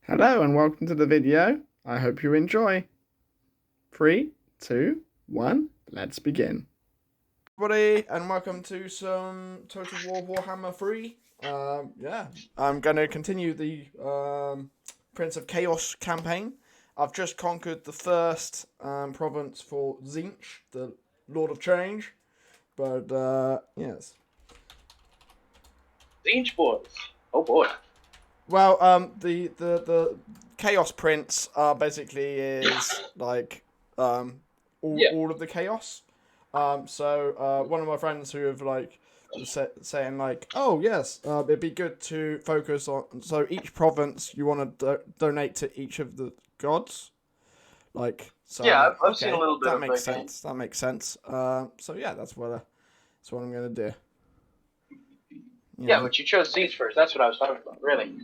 Hello and welcome to the video. I hope you enjoy. 3, 2, 1, let's begin. Everybody, and welcome to some Total War Warhammer 3. I'm going to continue the Prince of Chaos campaign. I've just conquered the first province for Tzeentch, the Lord of Change. But, yes. Tzeentch boys. Oh boy. Well, the Chaos Prince basically is like all of the chaos. So one of my friends who have like saying like, oh yes, it'd be good to focus on. So each province you want to donate to each of the gods. Like so. Yeah, Like, I've seen a little bit that of makes that. sense. That makes sense. So yeah, that's what I'm gonna do. Yeah, but you chose Tzeentch first. That's what I was talking about. Really.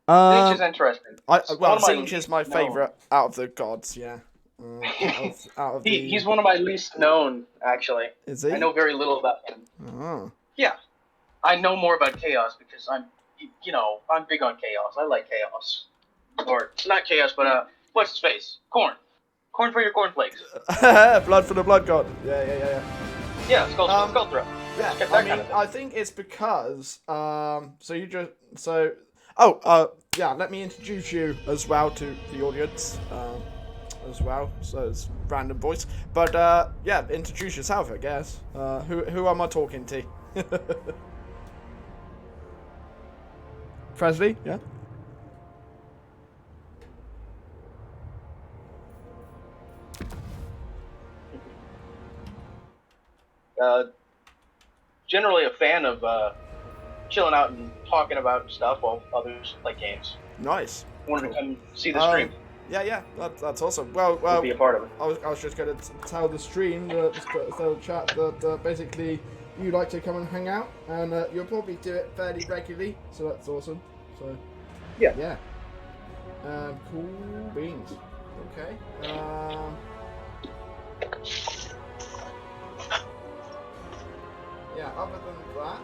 Tzeentch is interesting. Tzeentch is my favorite out of the gods. Yeah. Out of He's one of my least known, actually. Is he? I know very little about him. Oh. Yeah, I know more about chaos because I'm big on chaos. I like chaos, or not chaos, but what's his face? Corn for your cornflakes. Blood for the blood god. Yeah. Yeah, skull throw. Yeah, I think it's because let me introduce you as well to the audience as well. So it's random voice, but introduce yourself, I guess. Who am I talking to? Presley, yeah. Generally a fan of chilling out and talking about stuff while others play games. Nice. Wanted to come see the stream. Yeah, that's awesome. Well, be a part of it. I was just going to tell the stream, tell the chat that basically you like to come and hang out, and you'll probably do it fairly regularly, so that's awesome. So yeah. Cool beans. Okay. Yeah. Other than that,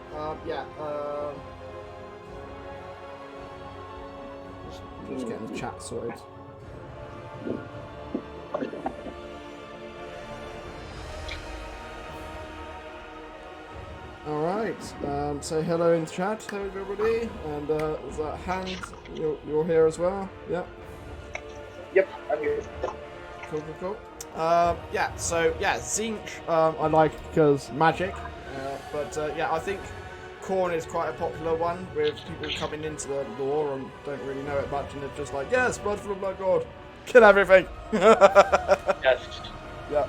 just getting the chat sorted. Alright, say hello in the chat, everybody, and is that Hand, you're here as well? Yep. Yep, I'm here. Cool. Tzeentch I like because magic, I think Khorne is quite a popular one with people coming into the lore and don't really know it much, and it's just like, yes, blood for the blood god, kill everything. Yes. Yeah.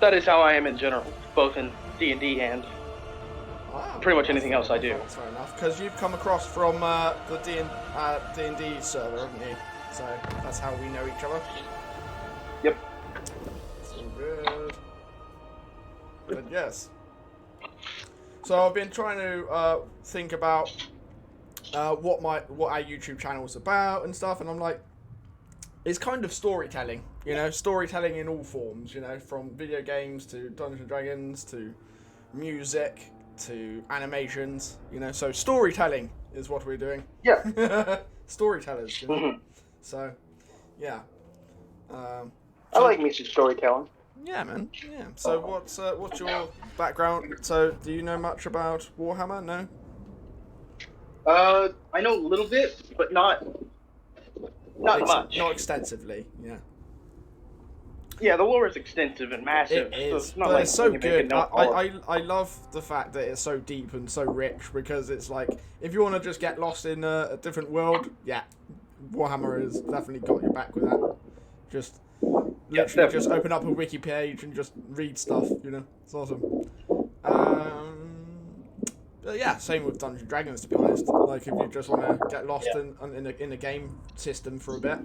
That is how I am in general, both in D&D and pretty much anything else I do. That's fair enough, because you've come across from the D&D server, haven't you? So that's how we know each other. Yep. So good. But yes. So I've been trying to think about what our YouTube channel is about and stuff, and I'm like, it's kind of storytelling, storytelling in all forms, from video games to Dungeons and Dragons to music to animations, so storytelling is what we're doing. Yeah. Storytellers, So, yeah. I like me some storytelling. Yeah, man. Yeah. So what's your background? So do you know much about Warhammer? No. I know a little bit, but not much. Not extensively. Yeah. Yeah, the lore is extensive and massive. It is, so it's not but like it's so good. I love the fact that it's so deep and so rich, because it's like, if you want to just get lost in a different world, yeah, Warhammer has definitely got your back with that. Just literally just open up a wiki page and just read stuff, it's awesome. But yeah, same with Dungeons and Dragons, to be honest. Like, if you just want to get lost in a game system for a bit,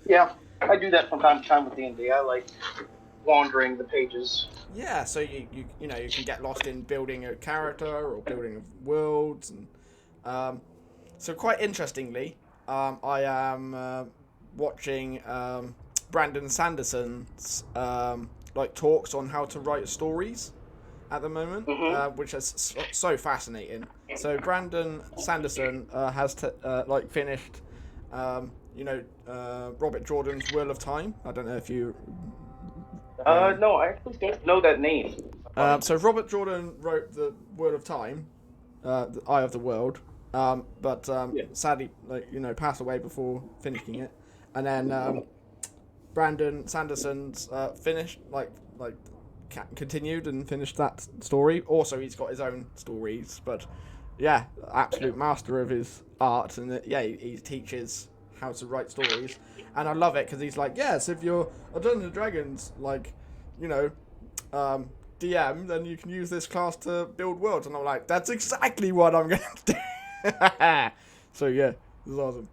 Yeah, I do that from time to time with D&D. I like wandering the pages. Yeah, so you can get lost in building a character or building worlds, and so quite interestingly, I am watching Brandon Sanderson's talks on how to write stories, at the moment, Mhm. which is so fascinating. So Brandon Sanderson has finished, Robert Jordan's Wheel of Time. I don't know if you. No, I actually don't know that name. Funny. So Robert Jordan wrote the Wheel of Time, the Eye of the World, but Yeah. sadly, passed away before finishing it. And then Brandon Sanderson's finished, continued and finished that story. Also, he's got his own stories, but yeah, absolute master of his art, and he teaches how to write stories, and I love it because he's like, yes, if you're a Dungeons and Dragons DM, then you can use this class to build worlds, and I'm like, that's exactly what I'm going to do. So yeah, this is awesome.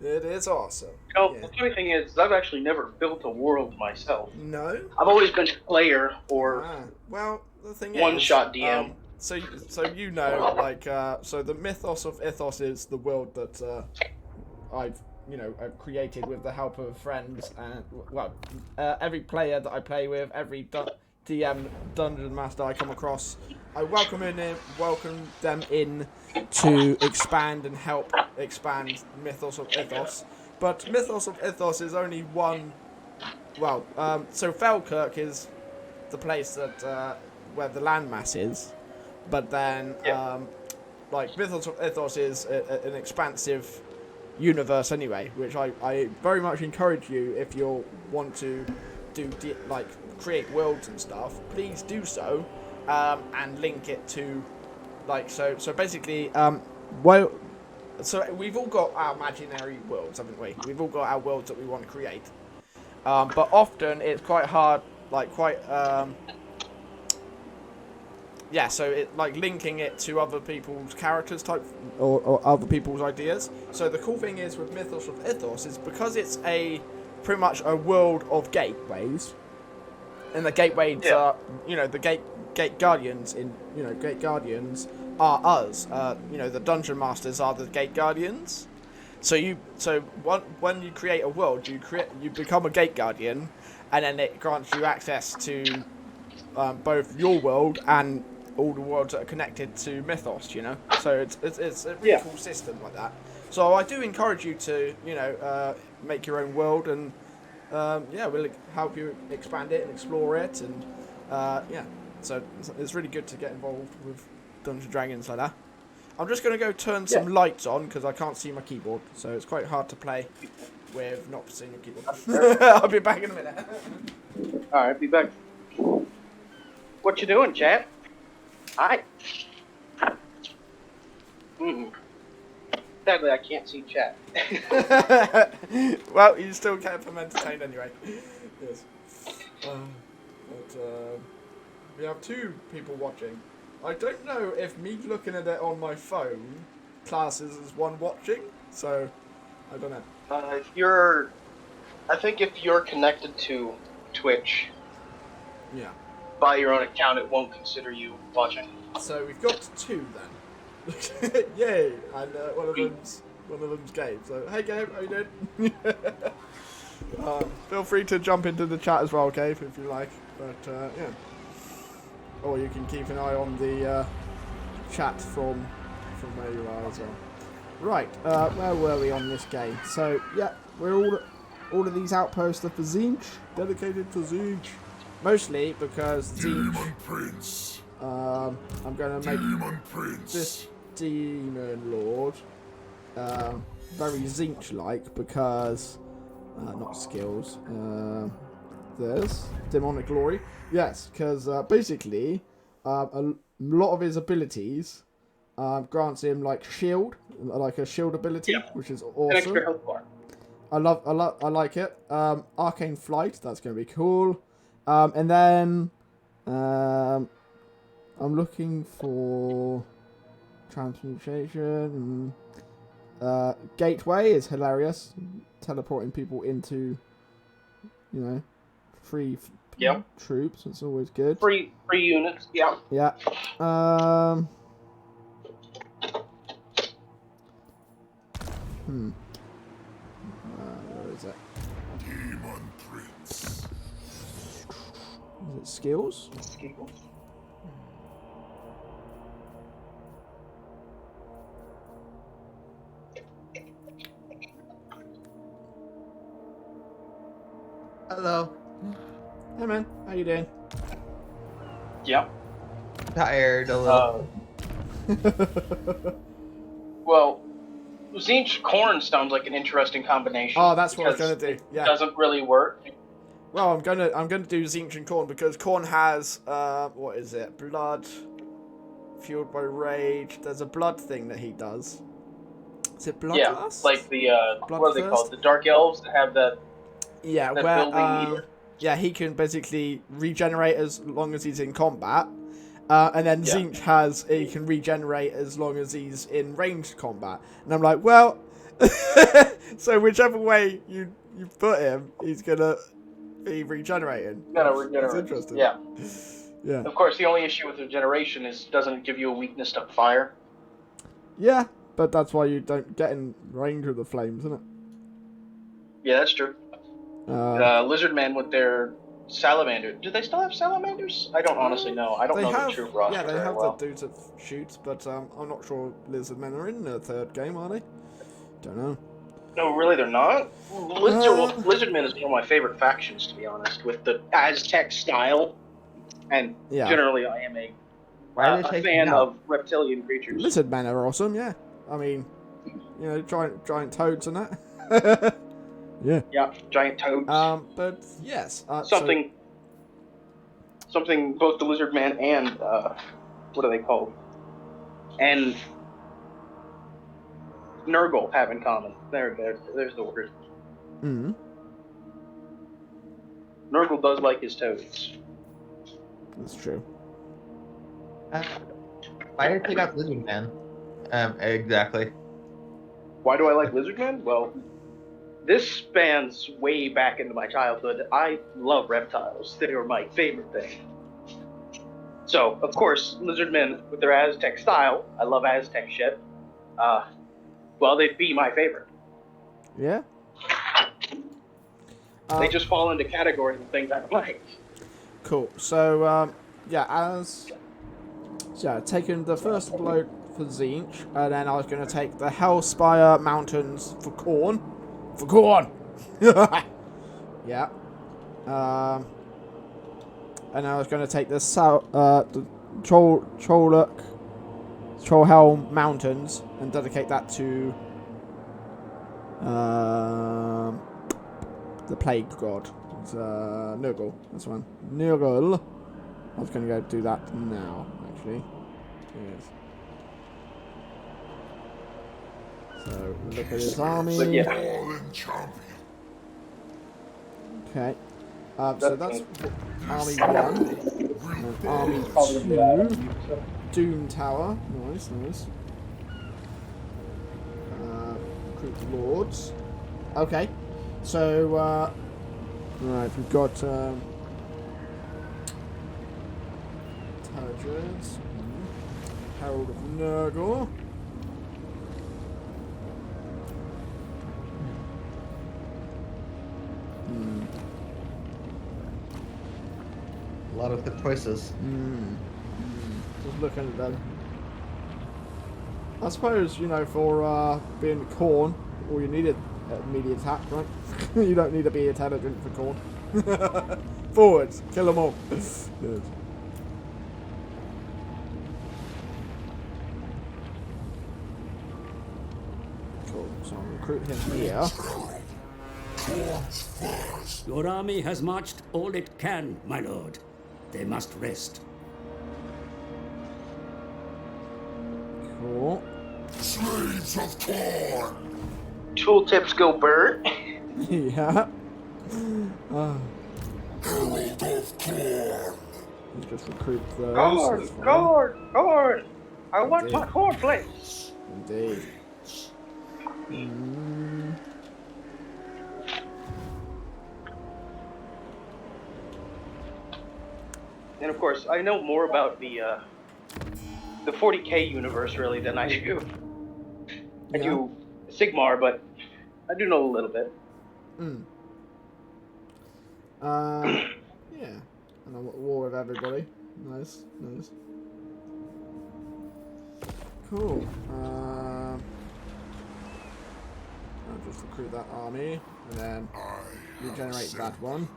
It is awesome. The funny thing is, I've actually never built a world myself. No. I've always been a player or Well, the thing one-shot DM. So the mythos of Ithos is the world that I've created with the help of friends and every player that I play with, every DM dungeon master I come across, I welcome them in to expand and help expand Mythos of Ithos. But Mythos of Ithos is only one. So Felkirk is the place that where the landmass is, but then Mythos of Ithos is an expansive universe anyway, which I very much encourage you, if you want to create worlds and stuff, please do so, and link it to so basically so we've all got our imaginary worlds, haven't we? We've all got our worlds that we want to create, but often it's quite hard, so it linking it to other people's characters or other people's ideas. So the cool thing is with Mythos of Ithos is because it's pretty much a world of gateways, and the gateways are the gate guardians gate guardians are us. The dungeon masters are the gate guardians. So when you create a world, you become a gate guardian, and then it grants you access to both your world and all the worlds that are connected to Mythos, So it's a really cool system like that. So I do encourage you to, make your own world, and we'll help you expand it and explore it, and so it's really good to get involved with Dungeons & Dragons like that. I'm just going to go turn some lights on because I can't see my keyboard, so it's quite hard to play with not seeing your keyboard. I'll be back in a minute. Alright, be back. What you doing, chap? Hi. Sadly, I can't see chat. Well, you still kept them entertained anyway. Yes. We have 2 people watching. I don't know if me looking at it on my phone classes as one watching, so I don't know. I think if you're connected to Twitch, yeah, by your own account, it won't consider you watching. So we've got 2 then. Yay! And one of them's Gabe. So hey Gabe, how you doing? Feel free to jump into the chat as well, Gabe, if you like. But yeah. Or you can keep an eye on the chat from where you are as well. Right, where were we on this game? So yeah, we're all of these outposts are for Zinch, dedicated to Zinch. Mostly because Zinch. I'm going to make this Demon Lord very Zinch-like because not skills. There's Demonic Glory. Yes, because basically a lot of his abilities grants him shield, like a shield ability, which is awesome. An extra health bar. I like it. Arcane Flight, that's going to be cool. And then I'm looking for transmutation. Gateway is hilarious, teleporting people into, free troops. It's always good. Free units. Yeah. Yeah. Where is it? Demon Prince. Is it skills? Hello. Hey man, how you doing? Yep. Tired a little. Well, Zinch corn sounds like an interesting combination. Oh, that's what I was because gonna do. It Yeah. doesn't really work. Well, I'm gonna do Zinch and Corn because Corn has what is it? Blood, fueled by rage. There's a blood thing that he does. Is it bloodlust? Like the what are they Bloodthirst? called? The dark elves that have that. Yeah, that where building meter. yeah, he can basically regenerate as long as he's in combat. And then Yeah. Zinch he can regenerate as long as he's in ranged combat. And I'm like, well, so whichever way you put him, he's gonna be regenerating. Gotta That's regenerate. interesting. Yeah. Yeah. Of course, the only issue with regeneration is doesn't give you a weakness to fire. Yeah, but that's why you don't get in range with the flames, isn't it? Yeah, that's true. Lizard men with their salamander. Do they still have salamanders? I don't honestly know. I don't know the true roster yeah, they very have well. the dudes that shoot, but I'm not sure lizard men are in the third game, are they? Don't know. No, really, they're not. Lizard men is one of my favorite factions, to be honest, with the Aztec style. And Yeah. generally, I am a fan out? of reptilian creatures. Lizard men are awesome, yeah. I mean, you know, giant toads and that. Yeah. Yeah, giant toads. But yes. something both the lizard man and what are they called? And Nurgle have in common. There's the word. Mm-hmm. Nurgle does like his toads. That's true. Why did you take out Lizard Man? Exactly. Why do I like lizard men? Well, this spans way back into my childhood. I love reptiles. They were my favorite thing. So, of course, lizard men with their Aztec style, I love Aztec shit. Well, they'd be my favorite. Yeah. They just fall into categories of things I like. Cool. So, yeah, taking the first blow for Zinch, and then I was going to take the Hellspire Mountains for Corn. For Corn! Yeah. And I was going to take the Trollhelm Mountains and dedicate that to the Plague God. It's Nurgle. That's one. Nurgle. I was going to go do that now, actually. Yes. So, look at his army. But yeah. Okay. So that's Army 1. And Army 2. Doom Tower. Nice, nice. Recruit Lords. Okay. So, right, we've got Intelligence. Herald of Nurgle. A lot of good choices. Just looking at them. I suppose, you know, for being Corn, all you need is immediate attack, right? You don't need to be intelligent for Corn. Forwards, kill them all. Good. Cool, so I'll recruit him here. Your army has marched all it can, my lord. They must rest. Cool. Slaves of corn! Tooltips go Bert. Yeah. Herald of corn! Let's just recruit those. Corn, corn, corn. I want my cornflakes. Indeed. And of course, I know more about the 40K universe really than I do. I do Sigmar, but I do know a little bit. Yeah. And I'm at war with everybody. Nice, nice. Cool. I'll just recruit that army and then regenerate that one.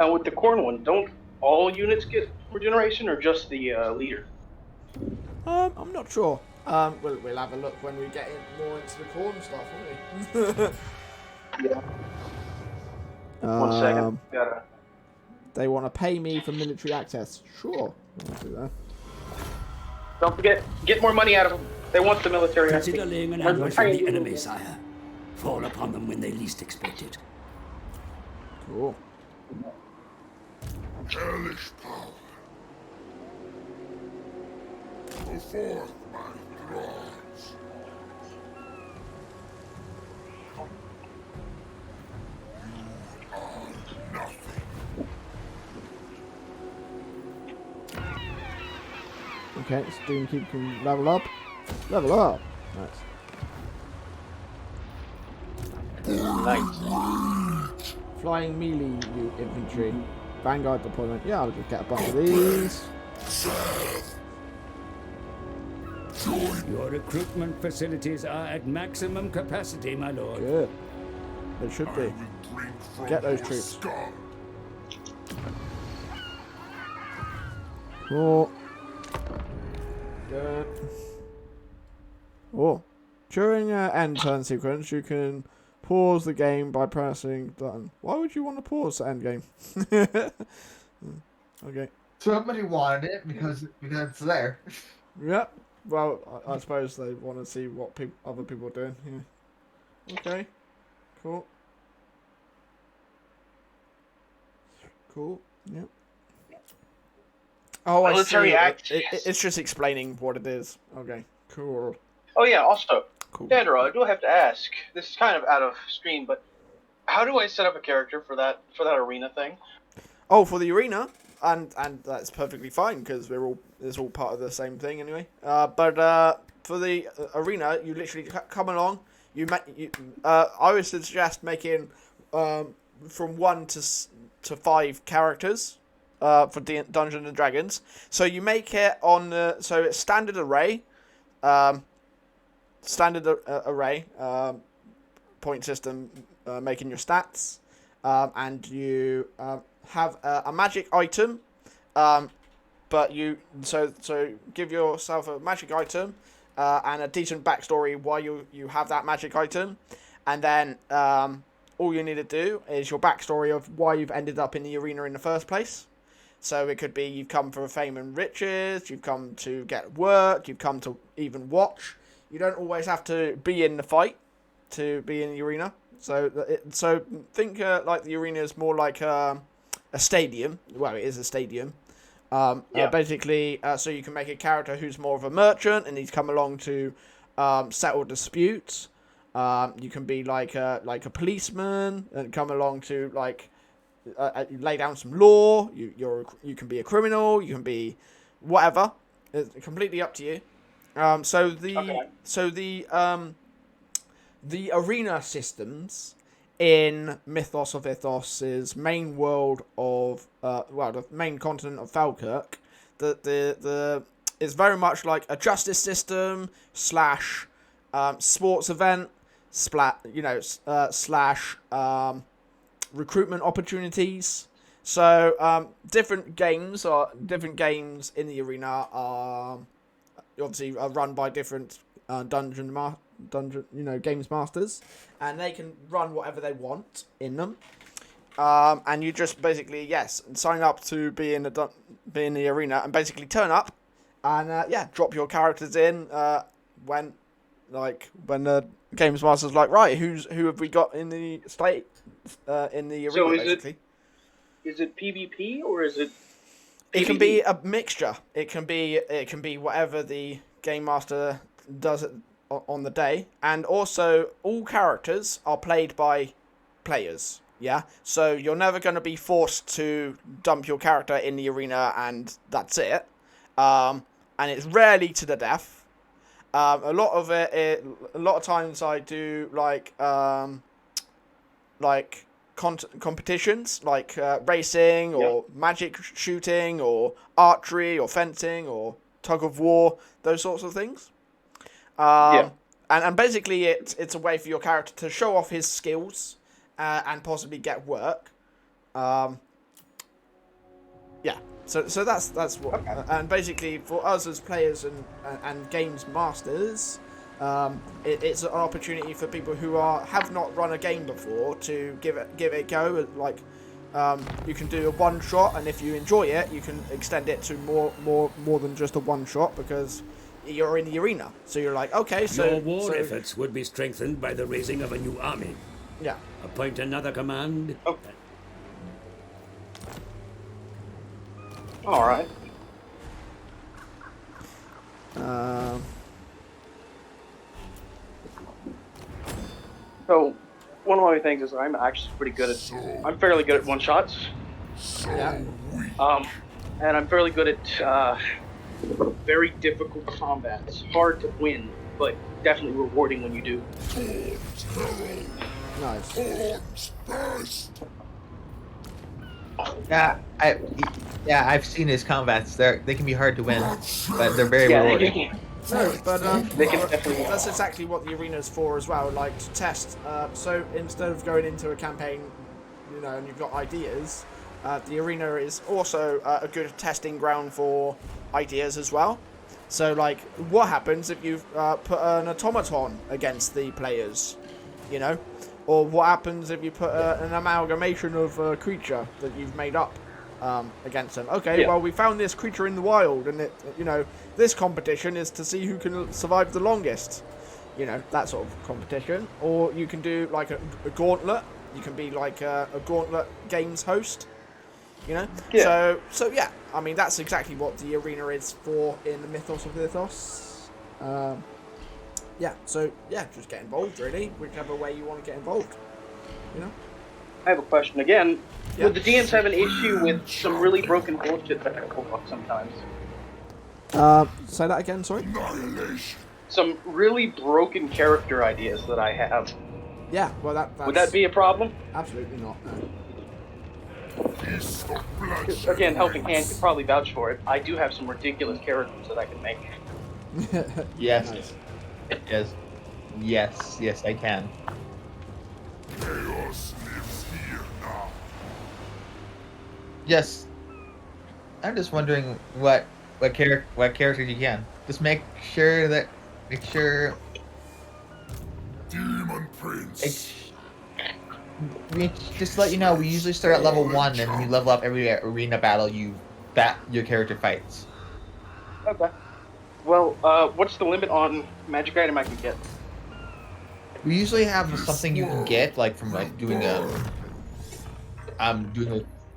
Now with the corn one, don't all units get regeneration, or just the leader? I'm not sure. We'll have a look when we get more into the corn stuff, won't we? Yeah. 1 second. Um, Gotta. They want to pay me for military access. Sure. I'll do that. Don't forget, get more money out of them. They want the military. Consider laying an ambush on the enemy, sire. Fall upon them when they least expect it. Cool. Hellish power. Go forth, my lords. You are nothing. Okay, Stonekeep can level up. Level up. Nice. Nice. Flying melee infantry. Vanguard deployment. Yeah, I'll just get a bunch of these. Your recruitment facilities are at maximum capacity, my lord. Good. They should be. Get those troops. Cool. Good. Oh. During an end turn sequence, you can pause the game by pressing button. Why would you want to pause the end game? Okay. Somebody wanted it because it's there. Yep. Well, I suppose they want to see what other people are doing. Yeah. Okay. Cool. Cool. Yep. Oh, I see. Military access. It's just explaining what it is. Okay. Cool. Oh yeah. Also, Cool. Sandra, I do have to ask. This is kind of out of stream, but how do I set up a character for that arena thing? Oh, for the arena, and that's perfectly fine because it's all part of the same thing anyway. But for the arena, you literally come along. I would suggest making from 1 to 5 characters for Dungeons and Dragons. So you make it on so it's standard array. Point system, making your stats, and you have a magic item, but you so give yourself a magic item and a decent backstory why you have that magic item, and then all you need to do is your backstory of why you've ended up in the arena in the first place. So it could be you've come for fame and riches, you've come to get work, you've come to even watch. You don't always have to be in the fight to be in the arena. So think like the arena is more like a stadium. Well, it is a stadium. Basically, so you can make a character who's more of a merchant and he's come along to settle disputes. You can be like a policeman and come along to lay down some law. You can be a criminal. You can be whatever. It's completely up to you. The arena systems in Mythos of Ithos's main world of the main continent of Falkirk, the is very much like a justice system / sports event slash recruitment opportunities. So different games in the arena are obviously run by different games masters, and they can run whatever they want in them. And you just basically sign up to be in the arena and basically turn up and drop your characters in when the games master's like, right, who have we got in the state in the arena? So basically. Is it PvP or is it? It can be a mixture. It can be whatever the game master does on the day, and also all characters are played by players. Yeah, so you're never going to be forced to dump your character in the arena and that's it. And it's rarely to the death. A lot of times I do competitions like racing or magic shooting or archery or fencing or tug of war, those sorts of things. And basically it's a way for your character to show off his skills and possibly get work. Yeah. So that's what, Okay. and basically for us as players and games masters, it's an opportunity for people who have not run a game before to give it a go. Like, you can do a one shot, and if you enjoy it, you can extend it to more than just a one shot, because you're in the arena. So you're like, okay, so Your war efforts would be strengthened by the raising of a new army. yeah. Appoint another command. Okay. All right. So, one of my things is I'm actually pretty good at. I'm fairly good at one shots. Yeah. And I'm fairly good at very difficult combats. Hard to win, but definitely rewarding when you do. Nice. Horns first. I've seen his combats. They can be hard to win, but they're very Yeah, rewarding. No, but they can definitely. that's exactly what the arena's for as well, like to test. So instead of going into a campaign, and you've got ideas, the arena is also a good testing ground for ideas as well. So, like, what happens if you've put an automaton against the players, Or what happens if you put an amalgamation of a creature that you've made up against them? Okay, Yeah. well, we found this creature in the wild, and this competition is to see who can survive the longest. That sort of competition. Or you can do like a gauntlet. You can be like a gauntlet games host. Yeah. So yeah, I mean that's exactly what the arena is for in the Mythos of Lithos. Yeah, so yeah, just get involved really, whichever way you want to get involved. I have a question again. Yeah. Would the DMs have an issue with some really broken bullshit that I pull up sometimes? Say that again, sorry? Annihilation. Some really broken character ideas that I have. Yeah, well that's... Would that be a problem? Absolutely not, no. Feast of bloodshed. Again, Helping Hand could probably vouch for it. I do have some ridiculous characters that I can make. Yes. Nice. Yes, I can. Chaos lives here now. Yes. I'm just wondering what characters you can. Just make sure. Demon Prince. Just to let you know, we usually start at level 1, and when you level up every arena battle, your character fights. Okay. Well, what's the limit on magic item I can get? We usually have something you can get, like from like doing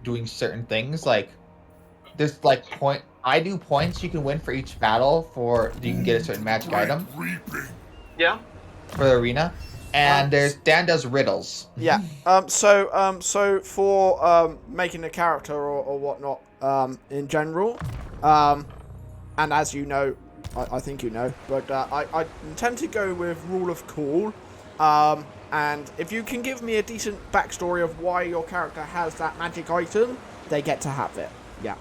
doing certain things. Like there's like I do points you can win for each battle you can get a certain magic item Reaping. Yeah? for the arena. And Dan does riddles. Yeah. So for making a character or whatnot, in general, and as you know, I think you know, but I tend to go with rule of cool. And if you can give me a decent backstory of why your character has that magic item, they get to have it. Yeah.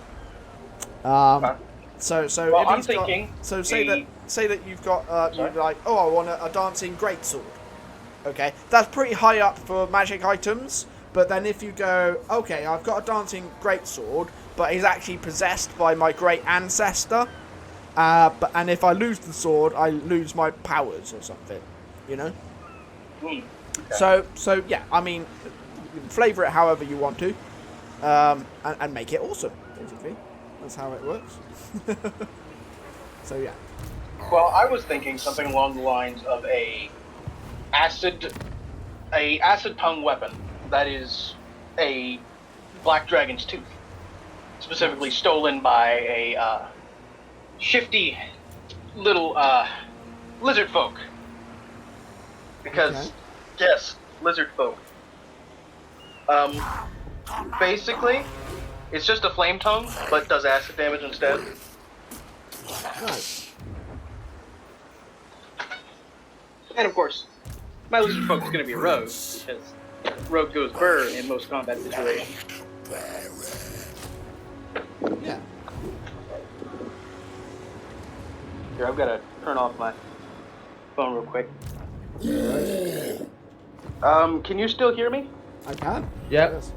Okay. So Well, if I'm he's thinking got, so say that you've got you're like, oh, I want a dancing greatsword. Okay, that's pretty high up for magic items. But then if you go, okay, I've got a dancing greatsword, but he's actually possessed by my great ancestor. And if I lose the sword, I lose my powers or something. Okay. So yeah, I mean, flavor it however you want to, and make it awesome. Basically, that's how it works. So yeah. Well, I was thinking something along the lines of a acid tongue weapon that is a black dragon's tooth, specifically stolen by a shifty little lizard folk. Because Okay. yes, lizard folk. Basically, it's just a flame tongue, but does acid damage instead. Nice. And of course, my lizard folk is going to be a rogue, because rogue goes burr in most combat situations. Yeah. Here, I've got to turn off my phone real quick. Can you still hear me? I can. Yep. Yes.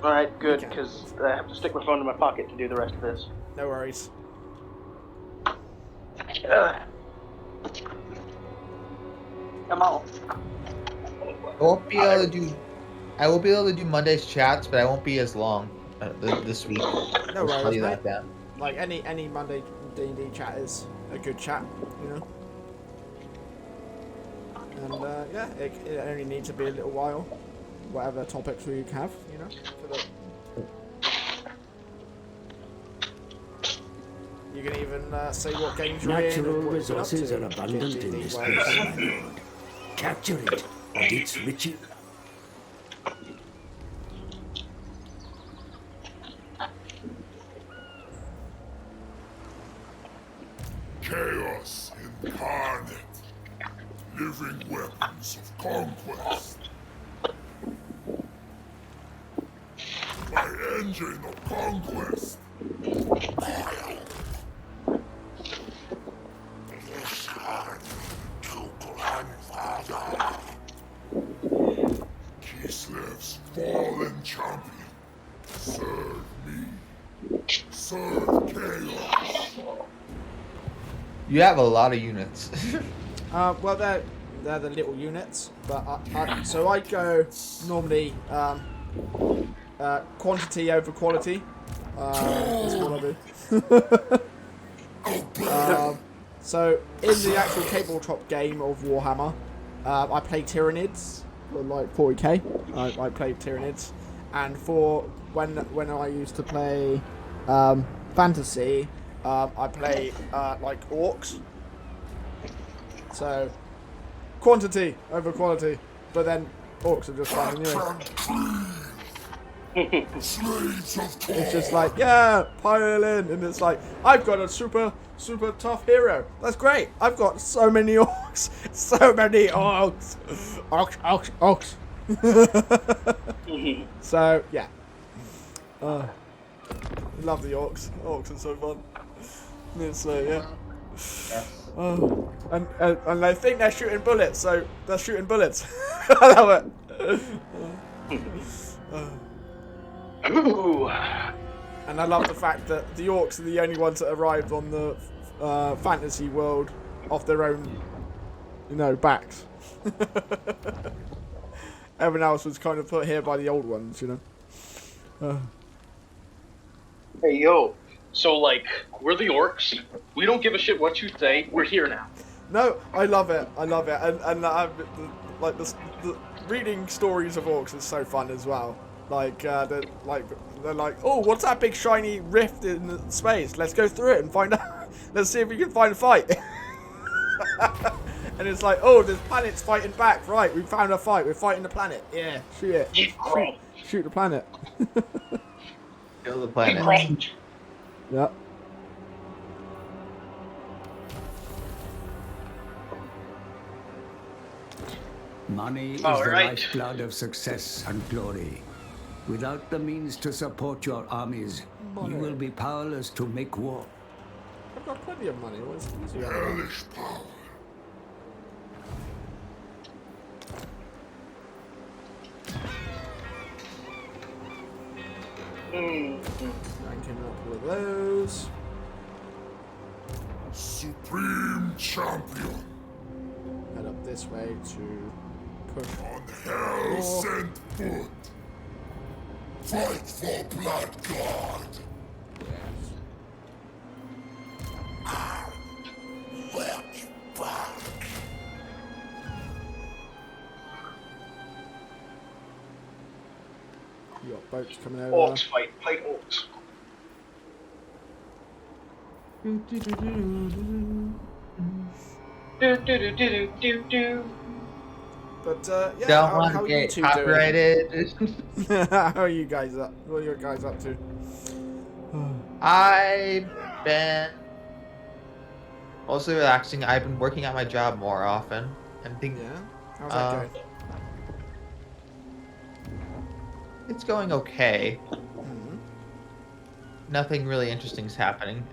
All right, good, Okay. because I have to stick my phone in my pocket to do the rest of this. No worries. Come on. I won't be able to do. I will be able to do Monday's chats, but I won't be as long this week. No I'll tell worries, you mate. that then. Like any Monday D&D chat is a good chat, you know. And yeah, it only needs to be a little while, whatever topics we have, you know. For the... You can even say what games you're in. Natural and what you've been up resources to. are abundant in D&D this wise. place, my lord. Capture it, and its riches. Chaos incarnate. Living weapons of conquest. My engine of conquest. Kislev's fallen champion. Serve me. Serve chaos. You have a lot of units. Well, they're the little units, but so I go normally quantity over quality. Is what I do. So in the actual tabletop game of Warhammer, I play Tyranids for like 40k. I play Tyranids, and for when I used to play fantasy, I play like orcs. So quantity over quality, but then orcs are just fine anyway. It's just like, yeah, pile in, and it's like, I've got a super tough hero. That's great. I've got so many orcs, so many orcs, orcs. So yeah, love the orcs. Orcs are so fun. It's yeah. Oh, and they think they're shooting bullets, so they're shooting bullets. I love it. Ooh. And I love the fact that the orcs are the only ones that arrived on the fantasy world off their own, backs. Everyone else was kind of put here by the old ones, Hey, yo. So, like, we're the orcs. We don't give a shit what you say. We're here now. No, I love it. And like the reading stories of orcs is so fun as well. Like they're like, oh, what's that big shiny rift in the space? Let's go through it and find out. Let's see if we can find a fight. And it's like, oh, there's planets fighting back. Right, we found a fight. We're fighting the planet. Yeah, shoot it. Shoot the planet. Kill the planet. Yeah. Money is All the right. lifeblood of success and glory. Without the means to support your armies, Money. you will be powerless to make war. I've got plenty of money. What's easy? Hellish power. Ranking up all of those. Supreme champion. Head up this way to push. On hell sent foot. Fight for blood god. Yes. Welch back. You got boats coming over. Orcs fight orcs. But yeah, Don't how want are to you get two copyrighted. doing? How are you guys up? What are you guys up to? I've been mostly relaxing. I've been working at my job more often. And think Yeah. How's that going? it's going okay. Mhm. Nothing really interesting is happening.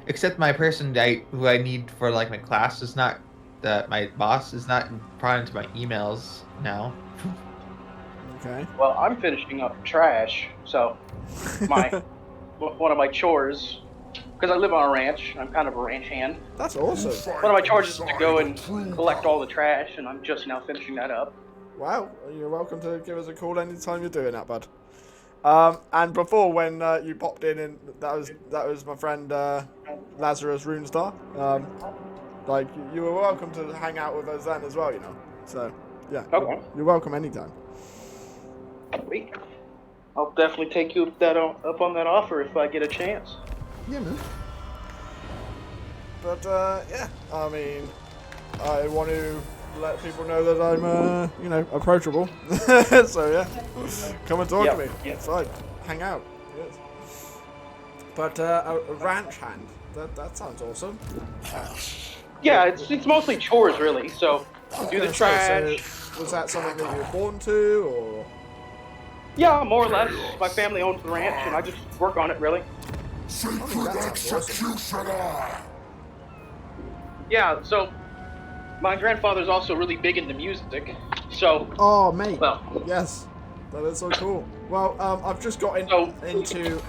Except my person who I need for like my class is not my boss is not replying to my emails now. Okay. Well, I'm finishing up trash, so one of my chores, because I live on a ranch, I'm kind of a ranch hand. That's awesome. One of my chores is to go and collect all the trash, and I'm just now finishing that up. Wow, you're welcome to give us a call anytime you're doing that, bud. And before, when you popped in, and that was my friend Lazarus Runestar. Like, you were welcome to hang out with us then as well, you know. So, yeah, Okay. you're welcome anytime. Sweet. I'll definitely take you up on that offer if I get a chance. Yeah, man. But yeah, I mean, I want to let people know that I'm, you know, approachable. So yeah, come and talk to me. Yeah. It's fine. Hang out. Yes. But a ranch hand. That sounds awesome. Yeah, it's mostly chores really. So do the Okay, trash. So was that something that you were born to, or? Yeah, more or less. My family owns the ranch, and I just work on it really. Secret that sounds awesome. executioner! Yeah. So my grandfather's also really big into music. So Oh, mate. well, Yes. That is so cool. Well, I've just got So- into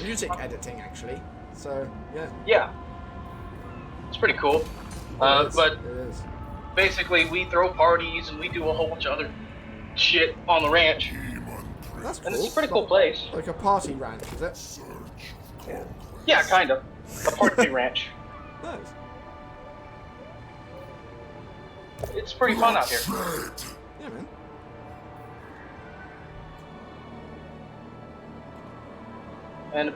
music editing, actually. So, yeah. yeah, it's pretty cool. It is. But It is. basically, we throw parties and we do a whole bunch of other shit on the ranch, That's cool. and it's a pretty cool place. Like a party ranch, is it? Search of concrete. Yeah, kind of. A party ranch. Nice. It's pretty fun out here. Fed. Yeah, man. And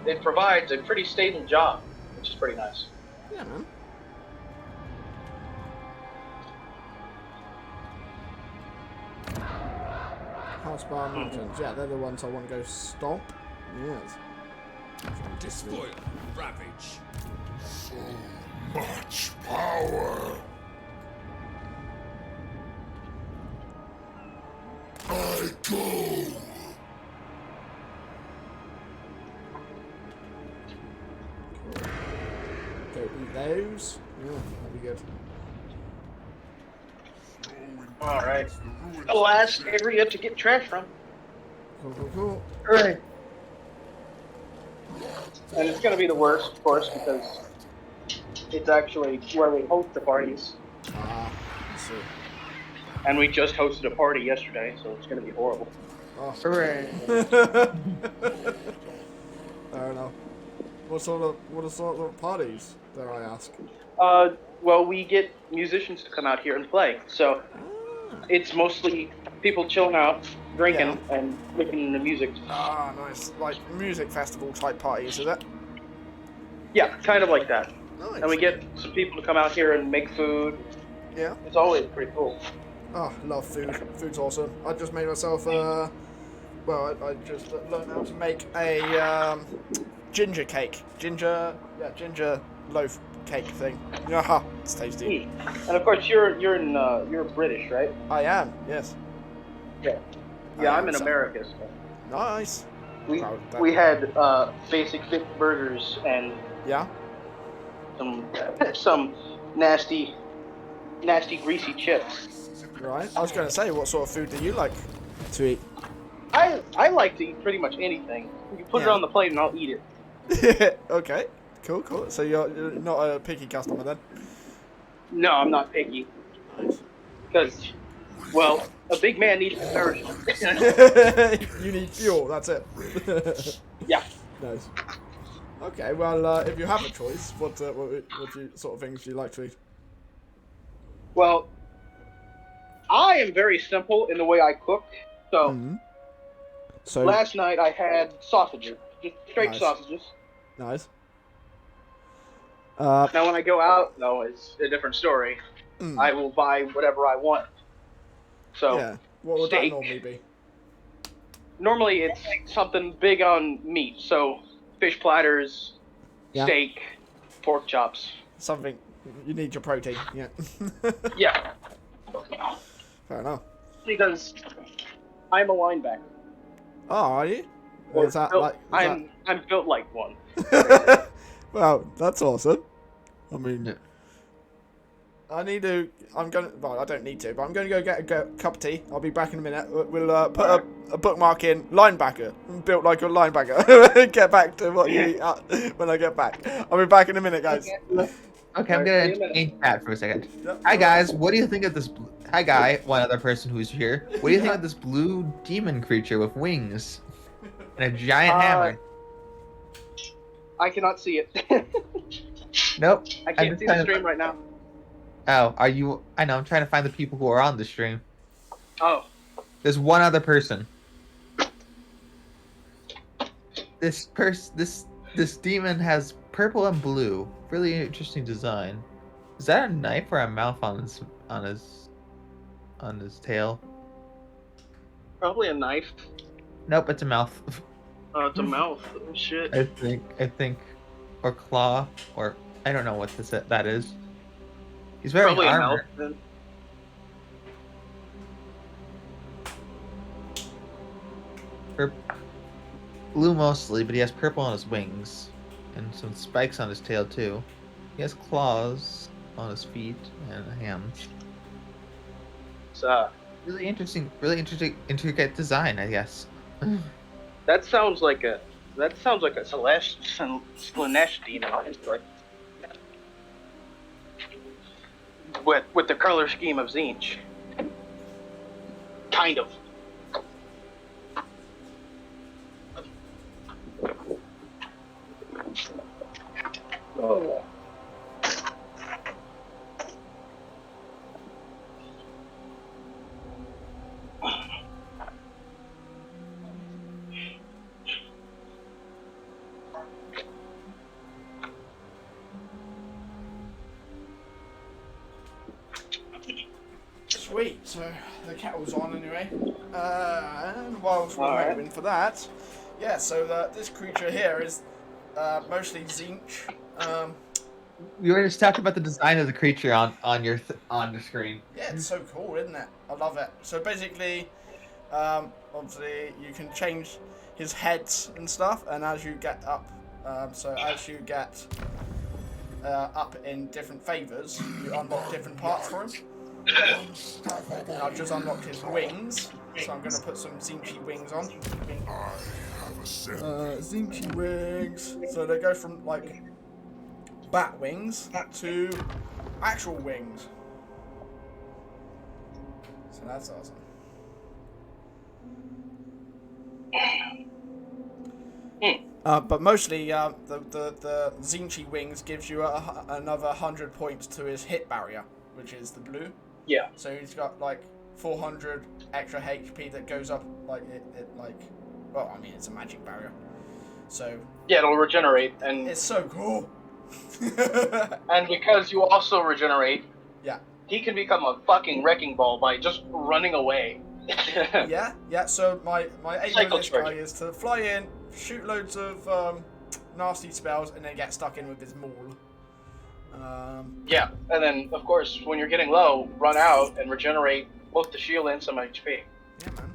it provides a pretty stable job, which is pretty nice. Yeah, man. Housebar Mountains. Yeah, they're the ones I want to go stomp. Yes. Despoil, ravage. So much power. I go. Go eat those. Yeah, that'd be good. All right. The last area to get trash from. Cool, cool, cool. Right. And it's going to be the worst, of course, because it's actually where we host the parties. Ah, let's see. And we just hosted a party yesterday, so it's going to be horrible. Oh. Hooray. Fair enough. What sort of parties, dare I ask? Well, we get musicians to come out here and play, so it's mostly people chilling out, drinking, and listening to music. Ah, nice. Like music festival type parties, is it? Yeah, kind of like that. Nice. And we get some people to come out here and make food. Yeah. It's always pretty cool. Oh, love food. Food's awesome. I just made myself well, I just learned how to make a ginger cake. Ginger loaf cake thing. Yeah, it's tasty. And of course, you're British, right? I am, yes. Yeah. I Yeah, am I'm in so. America. So. Nice. We Wow, that- we had basic fit burgers and Yeah. some nasty greasy chips. Right. I was going to say, what sort of food do you like to eat? I like to eat pretty much anything. You put it Yeah. on the plate and I'll eat it. Okay. Cool, cool. So you're not a picky customer then? No, I'm not picky. Because, well, a big man needs nourishment. You need fuel. That's it. Yeah. Nice. Okay. Well, if you have a choice, what sort of things do you like to eat? Well, I am very simple in the way I cook. So, Mhm. So last night I had sausages. Just straight Nice. sausages. nice. Now, when I go out, though, it's a different story. Mm. I will buy whatever I want. So, Yeah. What would that steak. normally be? normally it's something big on meat. So, fish platters, Yeah. steak, pork chops. Something you need your protein. Yeah. Yeah, Fair enough. because I'm a linebacker. Oh, are you? Or Is that built- like? I'm built like one. Well, that's awesome. I mean, Yeah. I need to. I'm going. Well, I don't need to, but I'm going to go get a cup of tea. I'll be back in a minute. We'll put a bookmark in linebacker, built like a linebacker. Get back to what you when I get back. I'll be back in a minute, guys. Okay, I'm Alright, see gonna you in a minute. change chat for a second. Yep, Hi alright. guys, what do you think of this? Hi guy, one other person who's here. What do you think of this blue demon creature with wings and a giant hammer? I cannot see it. Nope. I I'm can't just see trying the to- stream right now. Oh, are you? I know. I'm trying to find the people who are on the stream. Oh, There's one other person. This demon has purple and blue. Really interesting design. Is that a knife or a mouth on his tail? probably a knife. Nope, it's a mouth. Oh, it's a mouth. Oh, shit. I think, or claw, or I don't know what that is. He's wearing Probably a mouth. armor. Then. Blue mostly, but he has purple on his wings and some spikes on his tail too. He has claws on his feet and hands. It's, Really interesting, intricate design, I guess. that sounds like a Slanesh demon. Like, with the color scheme of Zinch. Kind of. Oh. Sweet. So the kettle's on anyway. And whilst we're Alright. waiting for that, yeah. So this creature here is mostly Zinch. We were just talking about the design of the creature on the screen. Yeah, it's so cool, isn't it? I love it. So basically, obviously, you can change his heads and stuff, and as you get up, as you get up in different favors, you unlock different parts for him. And I've just unlocked his wings, so I'm going to put some Zinchy wings on. I have a set. Zinchy wings. So they go from like bat wings to actual wings. So that's awesome. But mostly, the Zinchi wings gives you another 100 points to his hit barrier, which is the blue. Yeah. So he's got like 400 extra HP that goes up like well, I mean it's a magic barrier. So Yeah, it'll regenerate, and it's so cool. and because you also regenerate, Yeah. he can become a fucking wrecking ball by just running away. Yeah. So my aim Cycle with this guy charge. is to fly in, shoot loads of nasty spells, and then get stuck in with his maul. Yeah, and then of course when you're getting low, run out and regenerate both the shield and some HP. Yeah, man.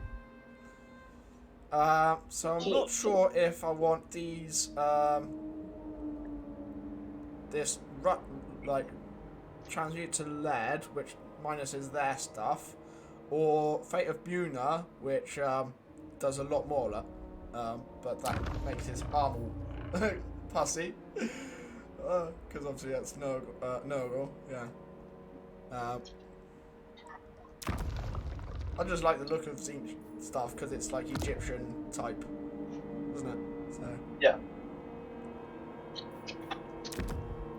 So I'm not sure if I want these, transmute to lead, which minuses their stuff, or Fate of Buna, which does a lot more, but that makes his armor pussy. Because obviously that's Nurgle, yeah. I just like the look of Zinch stuff because it's like Egyptian type, isn't it? So Yeah.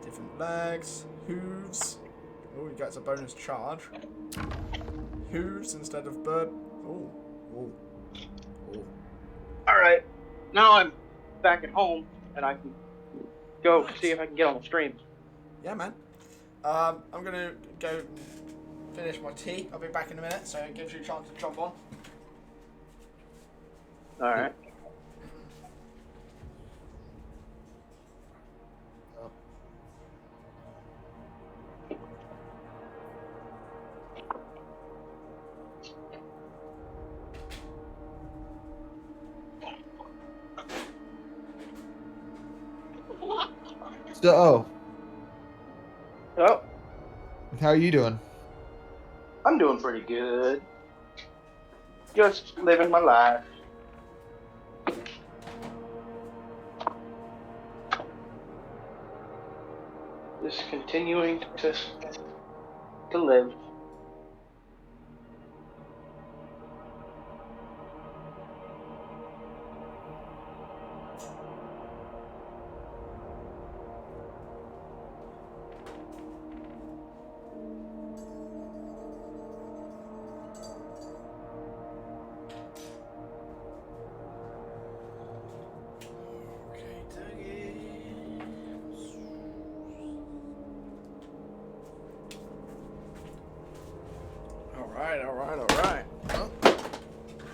different legs, hooves. Oh, he gets a bonus charge. Hooves instead of bird. Oh, oh, oh. Alright. Now I'm back at home and I can go see if I can get on the stream. Yeah, man. I'm gonna go finish my tea. I'll be back in a minute, so it gives you a chance to jump on. Alright. So, Oh, How are you doing? I'm doing pretty good. Just living my life. Just continuing to live. All right. Well,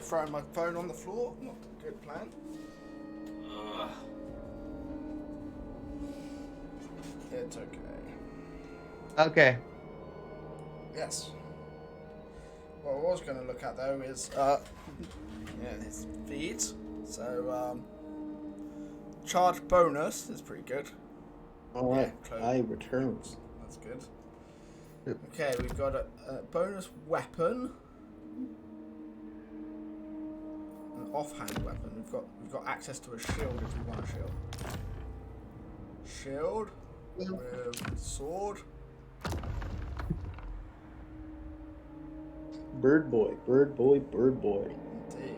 throwing my phone on the floor, not a good plan. It's okay. Okay. Yes. What I was going to look at though is his feed. So charge bonus is pretty good. All right, Yeah, I returns. That's good. Yep. Okay, we've got a bonus weapon, an offhand weapon. We've got access to a shield if we want a shield. Shield with sword. Bird boy, bird boy, bird boy. Indeed.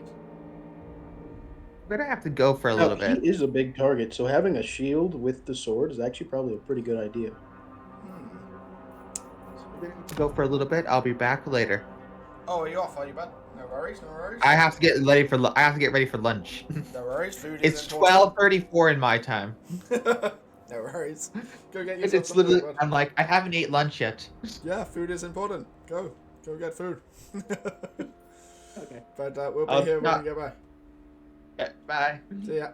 We're gonna have to go for a Now, little bit. he is a big target, so having a shield with the sword is actually probably a pretty good idea. We're gonna have to go for a little bit. I'll be back later. Oh, are you off? Are you, bud? No worries. No worries. I have to get ready for. I have to get ready for lunch. No worries. Food is It's important. 12:34 in my time. No worries. Go get yourself It's some literally. food, bud. I'm like, I haven't ate lunch yet. Yeah, food is important. Go get food. Okay. But we'll be here when we get back. Yeah, bye. See ya.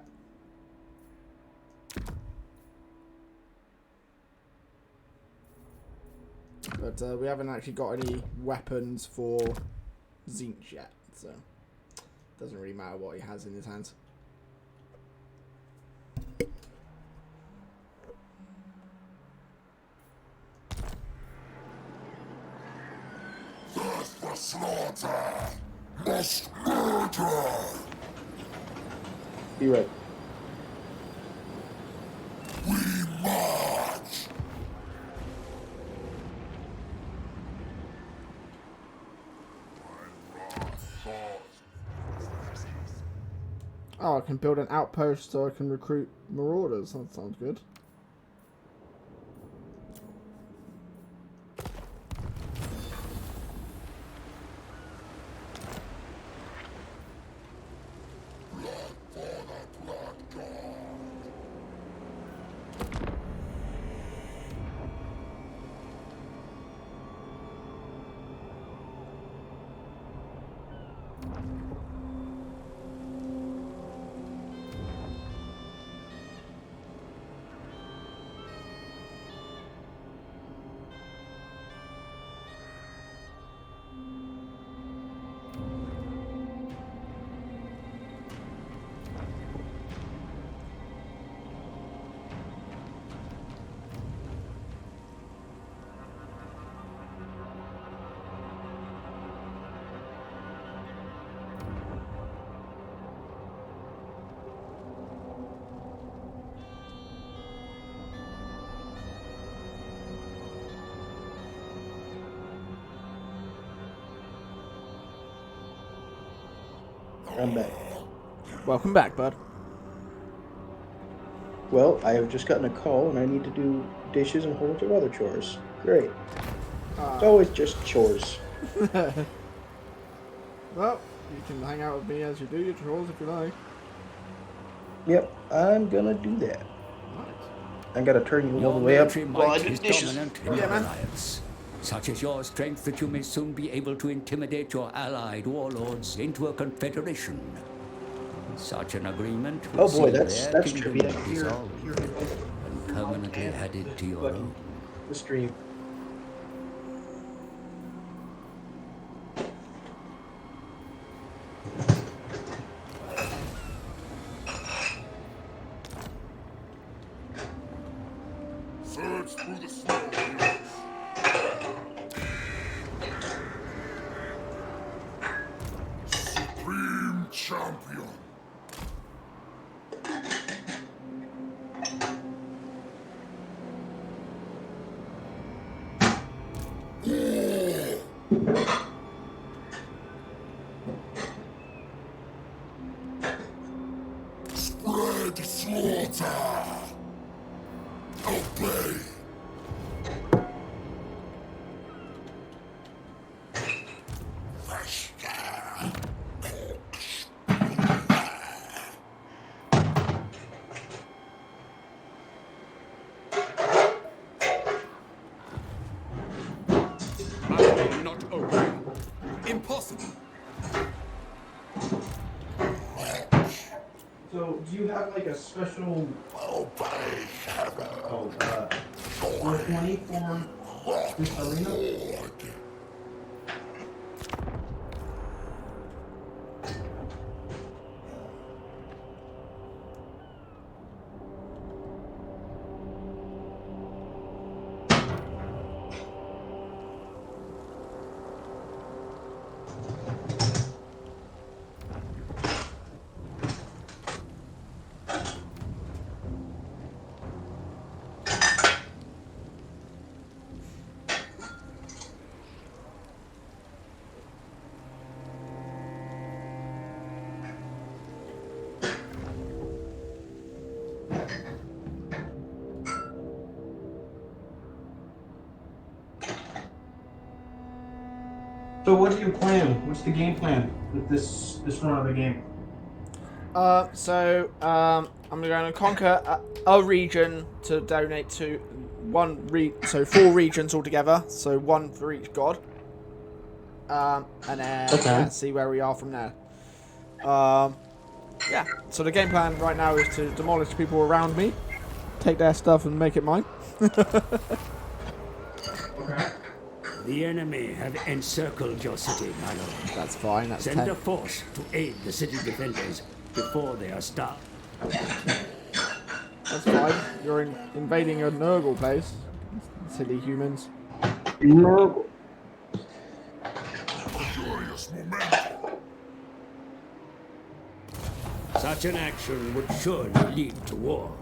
But we haven't actually got any weapons for Zinch yet, so doesn't really matter what he has in his hands. The slaughter must murder. Be right. We march. Oh, I can build an outpost so I can recruit marauders. That sounds good. I'm back. Welcome back, bud. Well, I have just gotten a call and I need to do dishes and a whole bunch of other chores. Great. It's always just chores. Well, you can hang out with me as you do your chores if you like. Yep, I'm gonna do that. Right. I gotta turn you all Your the way up military while I might do is dishes. dominant in Yeah, your man. alliance. Such is your strength that you may soon be able to intimidate your allied warlords into a confederation. Such an agreement would Oh boy, see that's their trivia. kingdom Here, dissolved and permanently added to your own. the stream. Surge through the snow. champion. Spread slaughter. Obey. I will not obey. Impossible. So, do you have like a special Obey heaven. 420 for this arena? So what do you plan? What's the game plan with this run of the game? I'm going to conquer a region to donate to so 4 regions altogether, so 1 for each god. And then let's see where we are from there. Yeah, so the game plan right now is to demolish people around me, take their stuff and make it mine. Okay. The enemy have encircled your city, my lord. That's fine, that's Send 10. a force to aid the city defenders before they are stopped. That's fine. You're invading a Nurgle place. Silly humans. Nurgle. Curious momentum. Such an action would surely lead to war.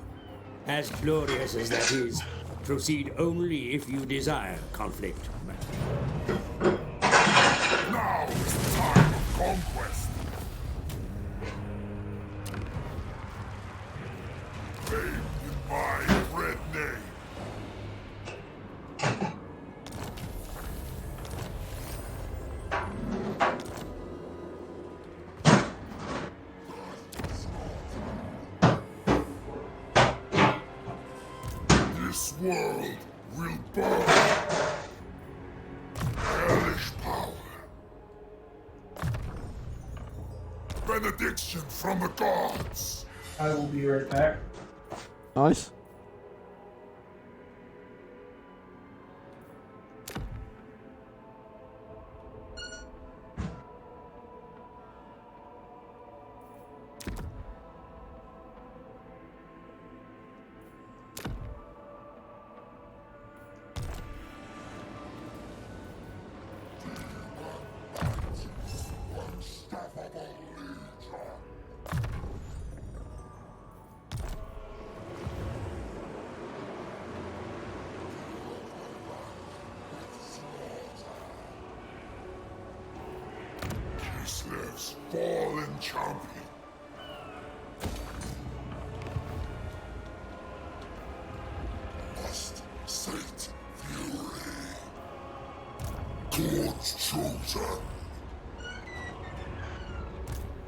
As glorious as that is, proceed only if you desire conflict. Now is the time of conquest. Fame in my red name. This world will burn. Hellish power. Benediction from the gods. I will be right back. Nice. Kislev, fallen champion. Must sate fury. God's chosen.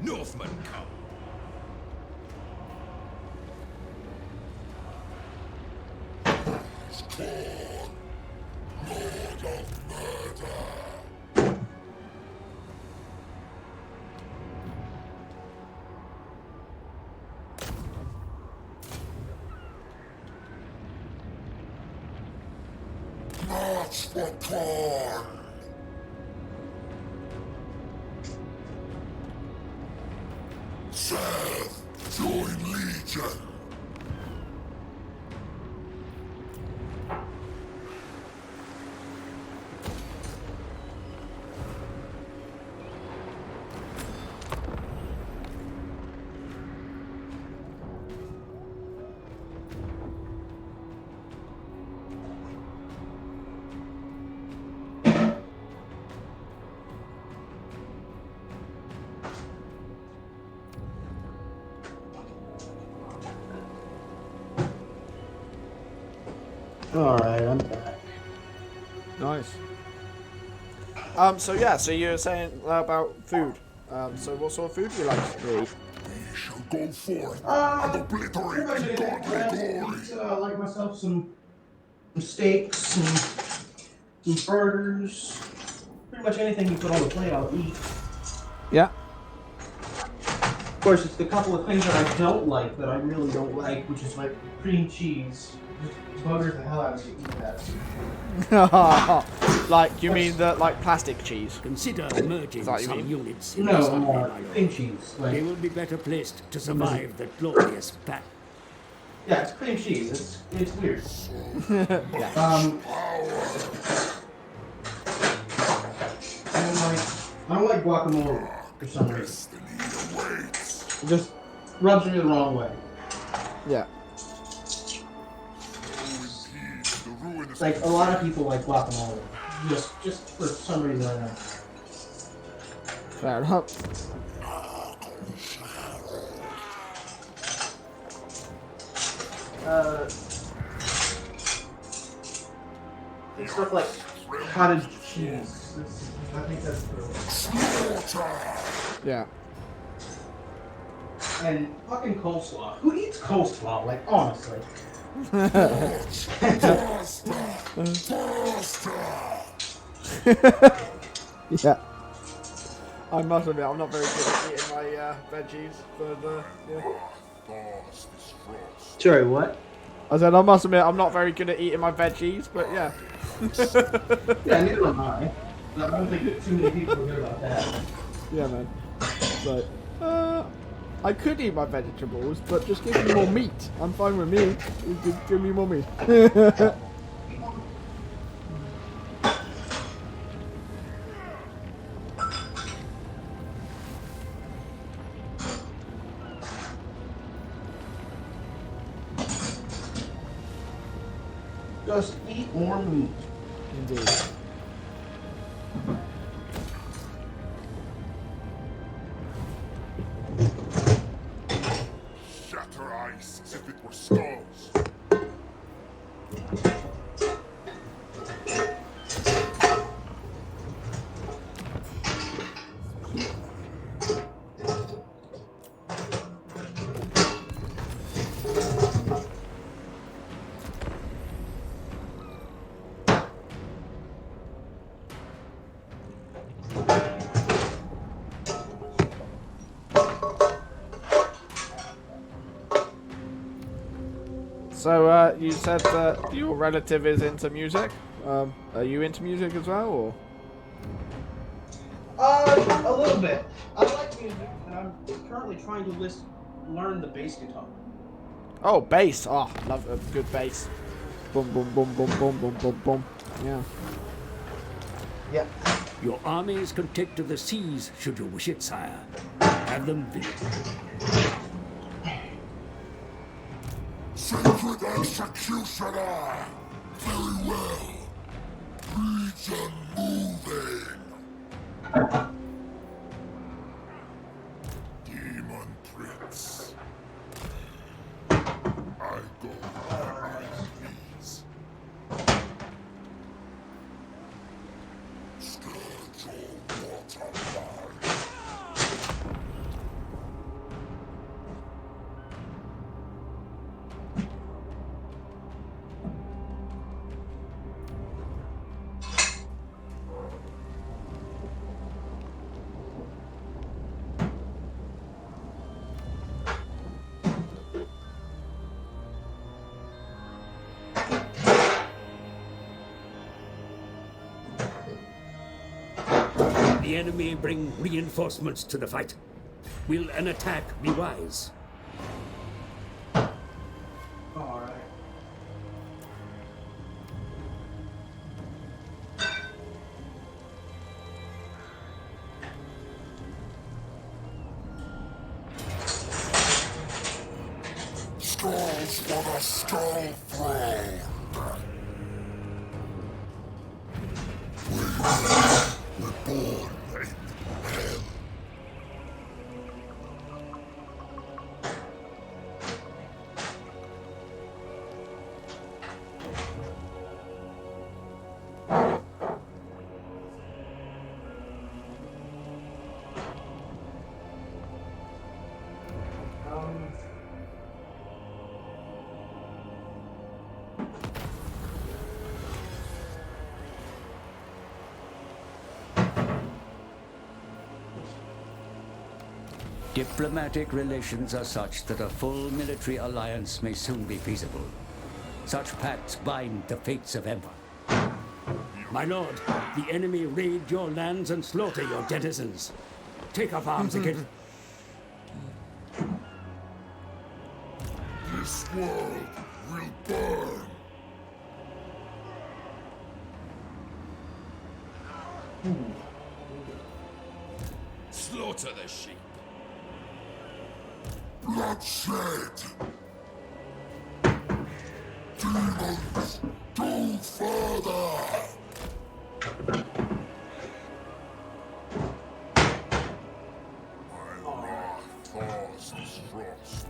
Northmen come. God, Lord of murder. March for Korn. Serve, join Legion. Alright, I'm back. Nice. So yeah, so you were saying about food. So what sort of food do you like to eat? We shall go forth and Pretty much obliterate in anything. godly I glory. eat, like myself some steaks, some burgers. Pretty much anything you put on the plate, I'll eat. Yeah. Of course, it's the couple of things that I don't like that I really don't like, which is like cream cheese. Just buggers the hell out of me to eat that. Like, you mean the like plastic cheese? Consider merging Is that what you some mean? units in this army, my No, lord. cream cheese. They Like, will be better placed to survive the glorious battle. yeah, it's cream cheese. It's weird. Yeah. I don't like guacamole for some reason. Destiny awaits. It just rubs me the wrong way. Yeah. Who impedes the ruinous Like a lot of people like guacamole, just for some reason I know. Fair enough. It's stuff like cottage cheese. I think that's the. Yeah. And fucking coleslaw. Who eats coleslaw? Like honestly. Yeah. I must admit, I'm not very good at eating my veggies, but yeah. Sorry, what? I said I must admit I'm not very good at eating my veggies, but yeah. Yeah, neither am I. I don't think too many people are good about that. Yeah, man. So, I could eat my vegetables, but just give me more meat. I'm fine with me. Just give me more meat. Just eat more meat. Indeed. Shatter ice as if it were skulls. So, you said that your relative is into music. Are you into music as well, or? A little bit. I like music, and I'm currently trying to learn the bass guitar. Oh, bass. Oh, love a good bass. Boom, boom, boom, boom, boom, boom, boom, boom. Yeah. Yeah. Your armies can take to the seas should you wish it, sire. Have them be. Sacred executioner! Very well. Region moving. Demon Prince. I go where I please. Scourge your water line. The enemy bring reinforcements to the fight. Will an attack be wise? Alright. Skulls for the skull throne. We were born in hell. Diplomatic relations are such that a full military alliance may soon be feasible. Such pacts bind the fates of empire. My lord, the enemy raid your lands and slaughter your denizens. Take up arms against... This world will burn. Slaughter the sheep. Bloodshed. Demons, go further. My wrath thaws this frost.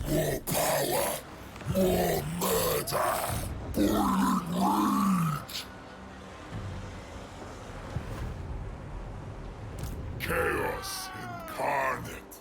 More power, more murder, boiling rage. Chaos incarnate.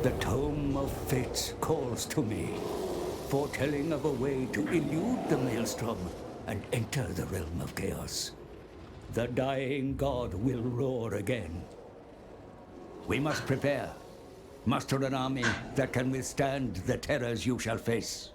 The Tome of Fates calls to me, foretelling of a way to elude the Maelstrom and enter the realm of chaos. The dying god will roar again. We must prepare. Muster an army that can withstand the terrors you shall face.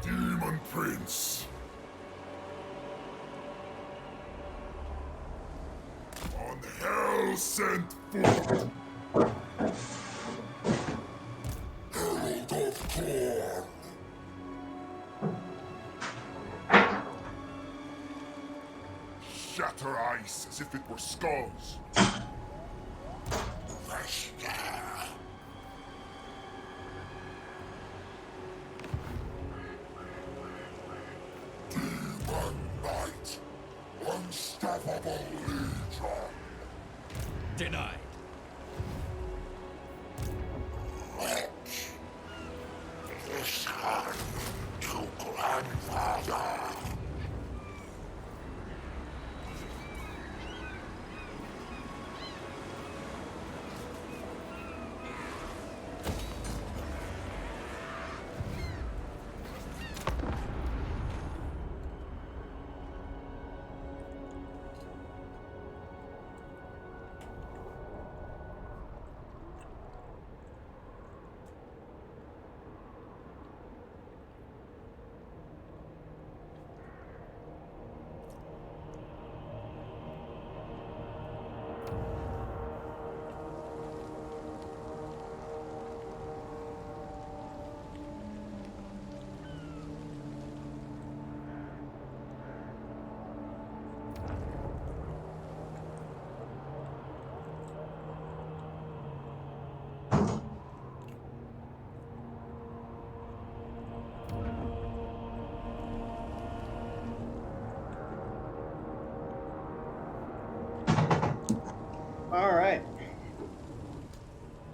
Demon Prince. On hell sent forth. Herald of Corn. Shatter ice as if it were skulls. Demon Knight. Unstoppable Legion. Denied. This hand to grandfather.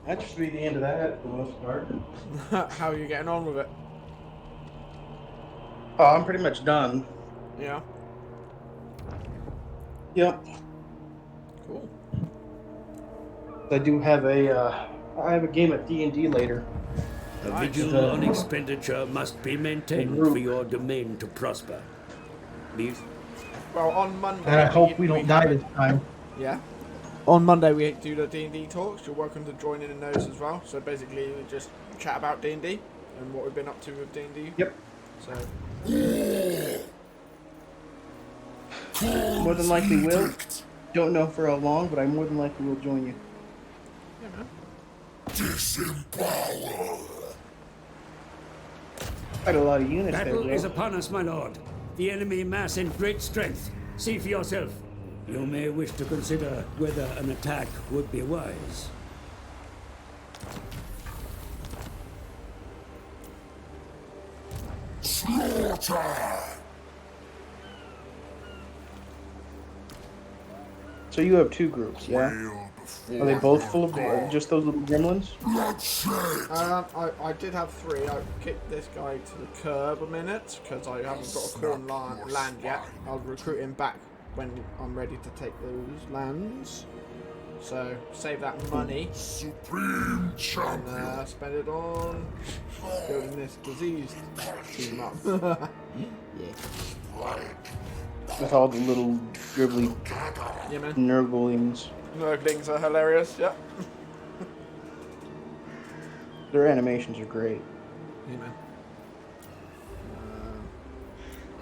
That should be the end of that for the most part. How are you getting on with it? Oh, I'm pretty much done. Yeah. Yep. Cool. I do have I have a game of D&D later. A Nice. vigil on expenditure must be maintained group. for your domain to prosper. These Well, on Monday. And I hope we don't die this time. Yeah. On Monday we do the D&D talks. You're welcome to join in those as well. So basically, we just chat about D&D and what we've been up to with D&D. Yep. So. More than likely will. Don't know for how long, but I more than likely will join you. Yeah, man. Disempower. Quite a lot of units battle there, is bro. upon us, my lord. The enemy mass in great strength. See for yourself. You may wish to consider whether an attack would be wise. Slaughter. So you have two groups, yeah? Wail before Are they both full of God. just those little gremlins? Bloodshed. I did have 3. I kicked this guy to the curb a minute because I haven't got a corn land yet. I'll recruit him back when I'm ready to take those lands. So save that money Supreme and champion. spend it on building this disease team up. With all the little dribbly Yeah, man. Nurglings. Nurglings are hilarious. Yeah. Their animations are great. Yeah, man.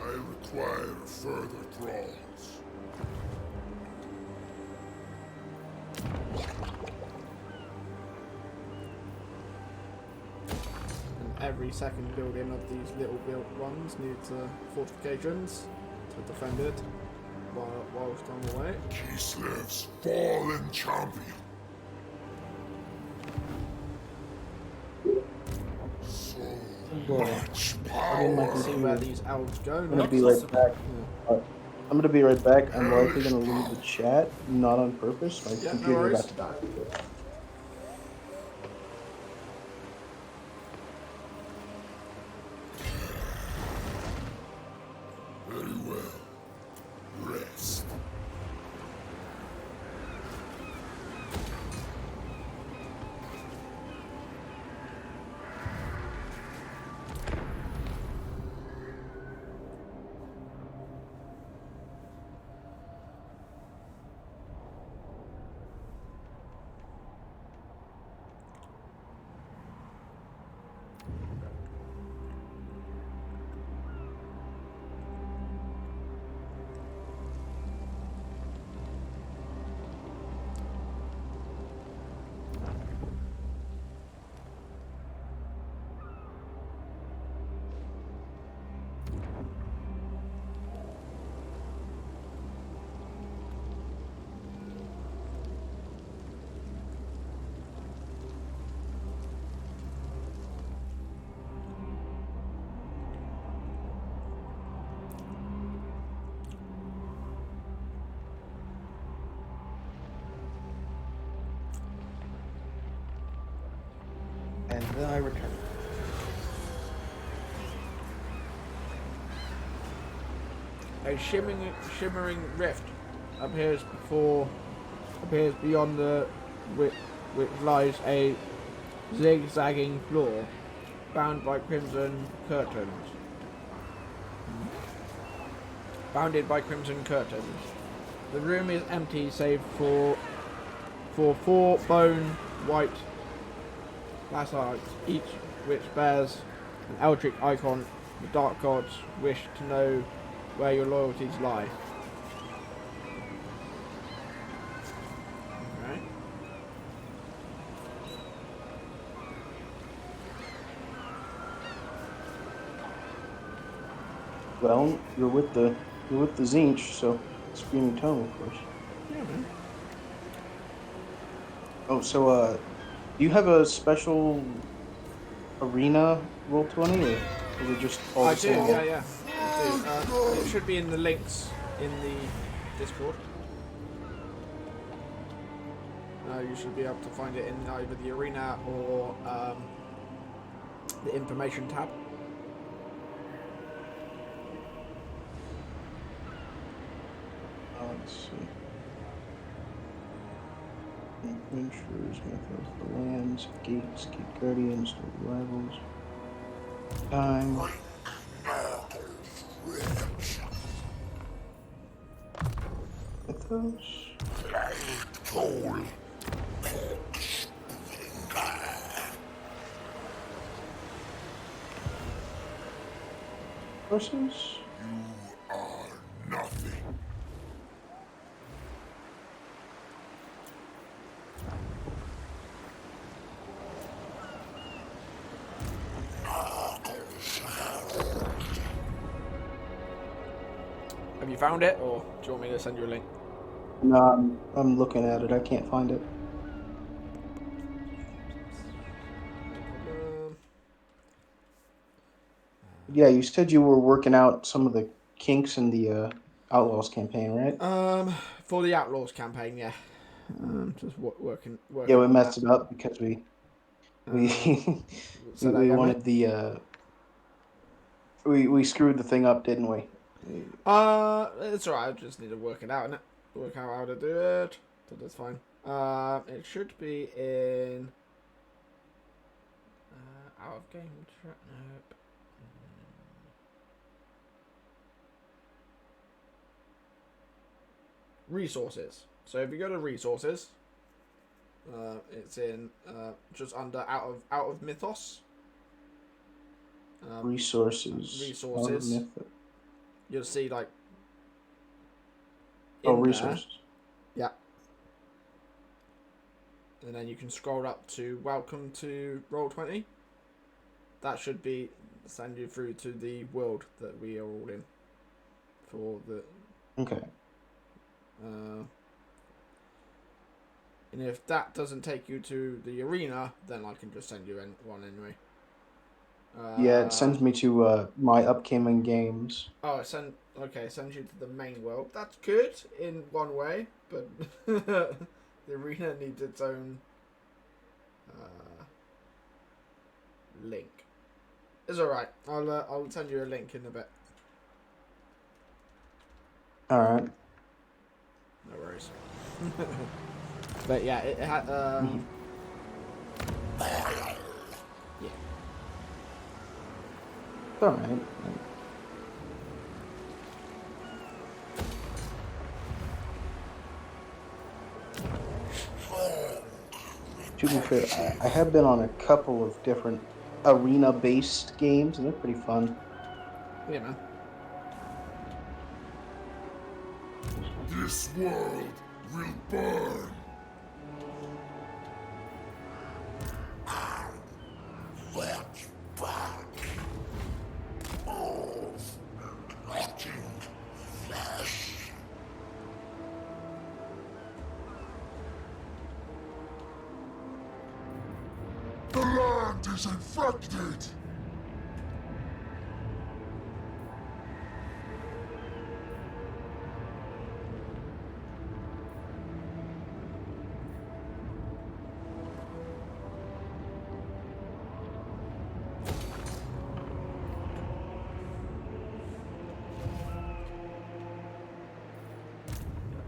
I require further thralls. And every second building of these little built ones needs fortifications to defend it whilst I'm away. Kislev's fallen champion. So much I power. didn't like See where these elves go. I'm gonna be right back. I'm gonna be right back. I'm likely gonna leave the chat, not on purpose. My Yeah, no computer worries. got to die. Very well. Rest. And then I return. A shimmering rift appears beyond the which lies a zigzagging floor, bounded by crimson curtains. The room is empty save for 4 bone white bastards, each which bears an eldritch icon. The dark gods wish to know where your loyalties lie. Okay. Well, you're with the Zinch, so Screaming Tome, of course. Yeah, man. Oh, so do you have a special arena Roll20, or is it just all I the do, same? yeah. I do. It should be in the links in the Discord. You should be able to find it in either the arena or the information tab. Let's see. Adventurers, Mythos, the lands, gates, gate guardians, no rivals. Time. Mythos. Versus. You are nothing. Have you found it, or do you want me to send you a link? No, I'm looking at it. I can't find it. Yeah, you said you were working out some of the kinks in the Outlaws campaign, right? For the Outlaws campaign, yeah. Just working. Yeah, we on messed that. it up because we Say that we again, wanted mate? the we screwed the thing up, didn't we? It's alright. I just need to work it out, innit? Work out how to do it. So that's fine. It should be in out of game track. Nope. Resources. So if you go to resources, it's in just under out of Mythos. Resources. Resources. You'll see like. Resources. Yeah. And then you can scroll up to Welcome to Roll20. That should be send you through to the world that we are all in. For the. Okay. And if that doesn't take you to the arena, then I can just send you one anyway. Yeah, it sends me to my upcoming games. Oh, sends you to the main world. That's good in one way, but the arena needs its own link. It's alright. I'll send you a link in a bit. All right. No worries. But yeah, it had. Yeah. All right. To be fair, I have been on a couple of different arena-based games, and they're pretty fun. Yeah, man. This world will burn. Fetch back of rotting flesh. The land is infected.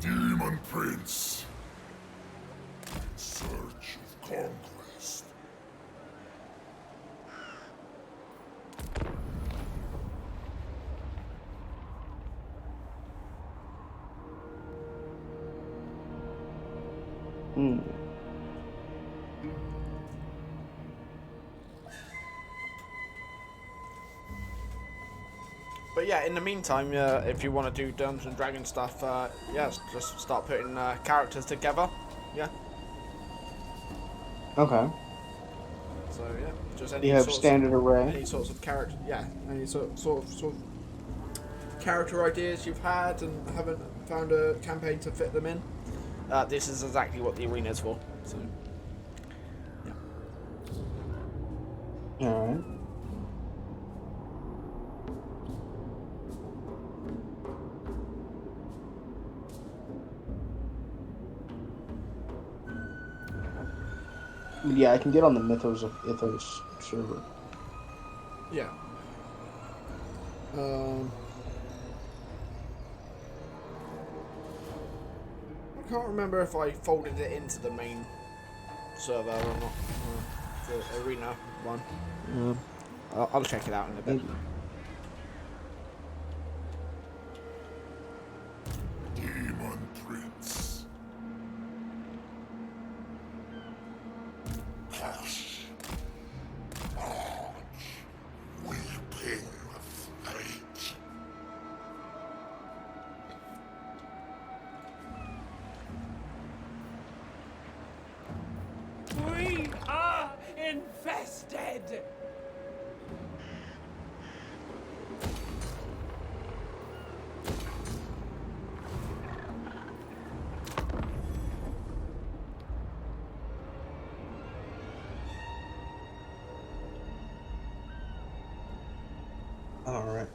Demon Prince. In search of conquest. But yeah, in the meantime, if you want to do Dungeons and Dragons stuff, yeah, just start putting characters together. Yeah. Okay. So yeah, just any You have sorts standard array. any sorts of character, yeah, any sort of character ideas you've had and haven't found a campaign to fit them in. This is exactly what the arena is for. So yeah. All right. Yeah, I can get on the Mythos of Ithos server. Yeah. I can't remember if I folded it into the main server or not. The arena one. I'll check it out in a bit. Maybe. Demon Prince. Hush. March. Weeping fate. We are infested! All right.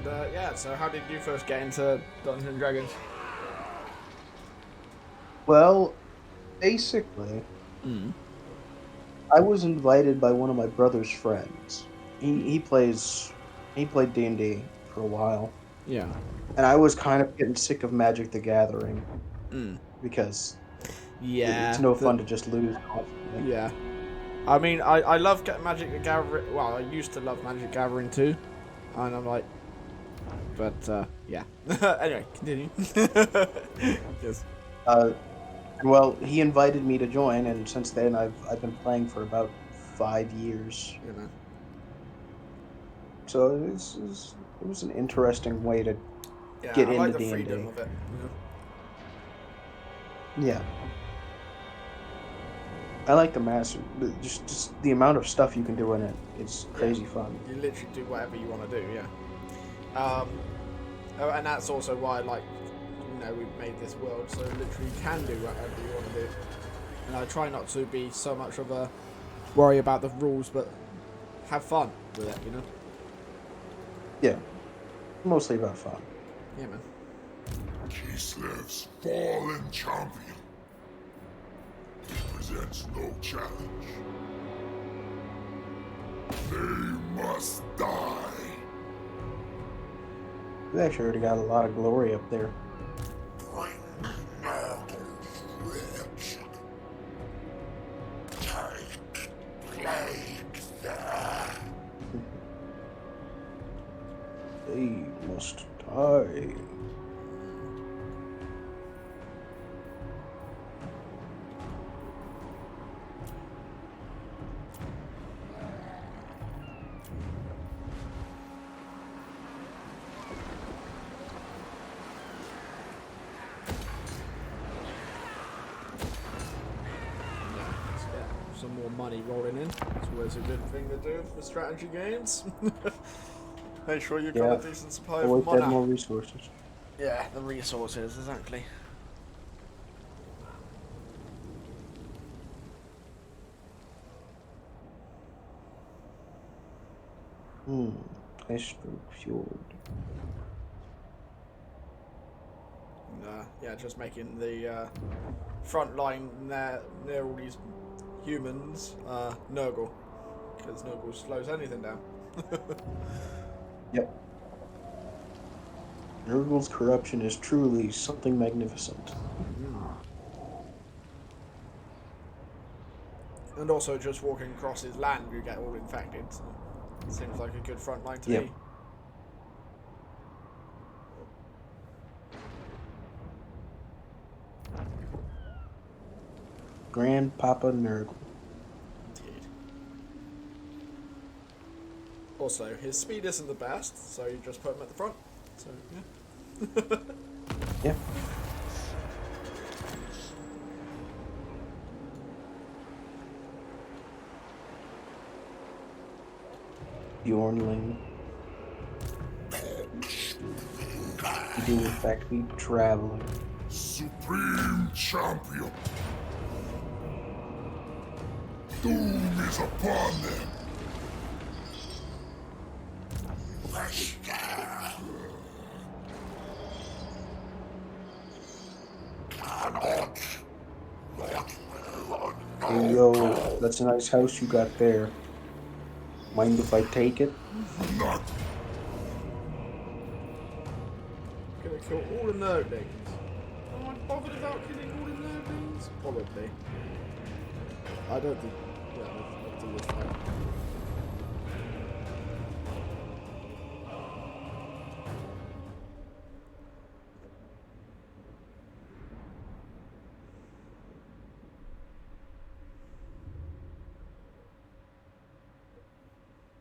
But yeah, so how did you first get into Dungeons and Dragons? Well, basically, I was invited by one of my brother's friends. He played D&D for a while, Yeah. and I was kind of getting sick of Magic the Gathering because Yeah. it's no fun to just lose constantly. Yeah. I mean, I love Magic the Gathering. Well, I used to love Magic the Gathering too, and I'm like, but yeah. Anyway, continue. Yes. Well, he invited me to join, and since then I've been playing for about 5 years. You know. So it was an interesting way to Yeah, get I like into the D&D. freedom of it. Yeah. I like the master. Just the amount of stuff you can do in it. It's crazy fun. You literally do whatever you want to do. Yeah. And that's also why, like, you know, we've made this world so literally you can do whatever you want to do. And I try not to be so much of a worry about the rules, but have fun with it, you know? Yeah. Mostly about fun. Yeah, man. Kislev's fallen champion. He presents no challenge. They must die. We actually already got a lot of glory up there. Bring me Nurgle's rich. Take plague there. They must die. Let's get some more money rolling in. It's always a good thing to do for strategy games. Make sure you've got a decent supply of Always mana. have more resources. Yeah, the resources, exactly. Estro Fjord. Yeah, just making the front line near all these humans Nurgle, because Nurgle slows anything down. Yep. Nurgle's corruption is truly something magnificent. And also, just walking across his land, you get all infected. So it seems like a good front line to me. Grandpapa Nurgle. Indeed. Also, his speed isn't the best, so you just put him at the front. So yeah. Yeah. Bjornling. We do in fact be traveling. Supreme champion. Doom is upon them. Hey, yo, that's a nice house you got there. Mind if I take it? Not Gonna kill all the Nurglings. Am I bothered about killing all the Nurglings? Probably. I don't think. Yeah, I'll do this fight.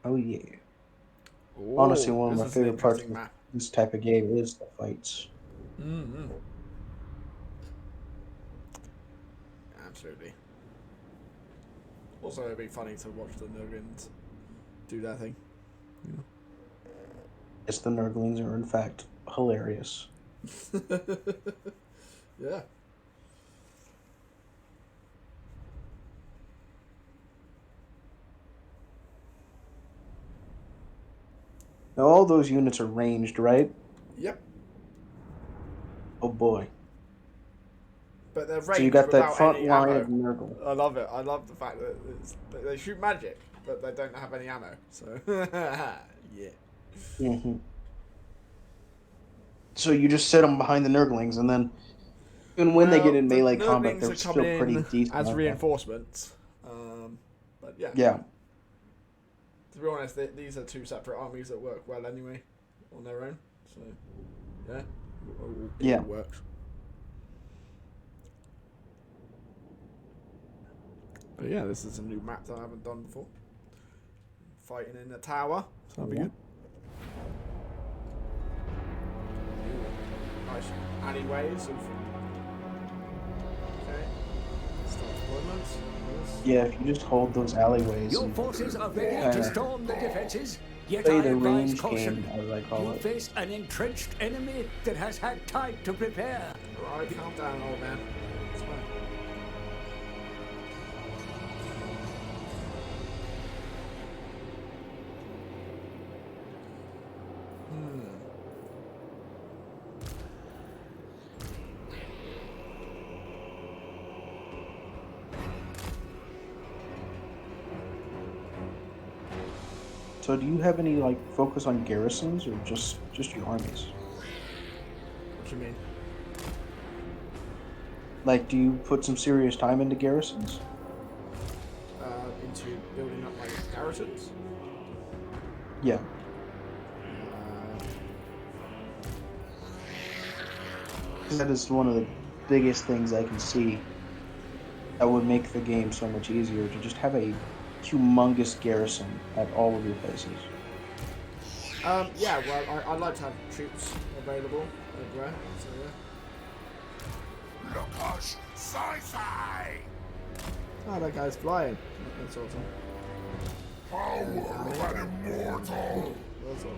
Oh yeah. Ooh, Honestly, one of this my is an favorite parts interesting of map. this type of game is the fights. Mm-hmm. Absolutely. Also, it'd be funny to watch the Nurglings do that thing. Yes, the Nurglings are in fact hilarious. Yeah. Now all those units are ranged, right? Yep. Oh boy. But they're So you ranged got that without front any line ammo. of Nurgle. I love it. I love the fact that they shoot magic, but they don't have any ammo. So, yeah. hmm So you just sit them behind the Nurglings, and then even when they get in the melee combat, Nurglings they're are still coming pretty in decent. as aren't they? reinforcements. But yeah. Yeah. To be honest, these are two separate armies that work well anyway, on their own. So, yeah. It Yeah. all works. But yeah, this is a new map that I haven't done before. Fighting in a tower, so that'll be good. Nice alleyways of. Okay. Start deployments. Yes. Yeah, if you just hold those alleyways Your and forces are ready to storm the defenses, yet play I the advise range caution. game, as I call You it. face an entrenched enemy that has had time to prepare. Alright, calm down, old man. It's fine. So do you have any like focus on garrisons or just your armies? What do you mean? Like, do you put some serious time into garrisons? Into building up my garrisons? Yeah. Uh, 'Cause that is one of the biggest things I can see that would make the game so much easier, to just have a humongous garrison at all of your places. yeah, well, I like to have troops available everywhere, so yeah. Lukash Sai. Oh, that guy's flying. That's awesome. Power of an immortal. That's awesome.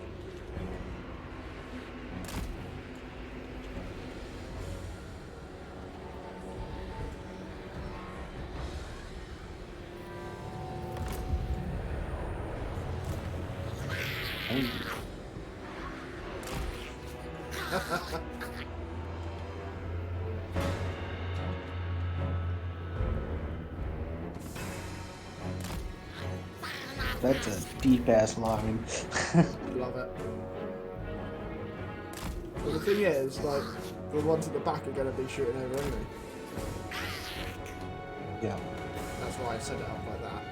That's a deep ass line. Love it. But the thing is, like, the ones at the back are going to be shooting over anyway. Yeah. That's why I set it up like that.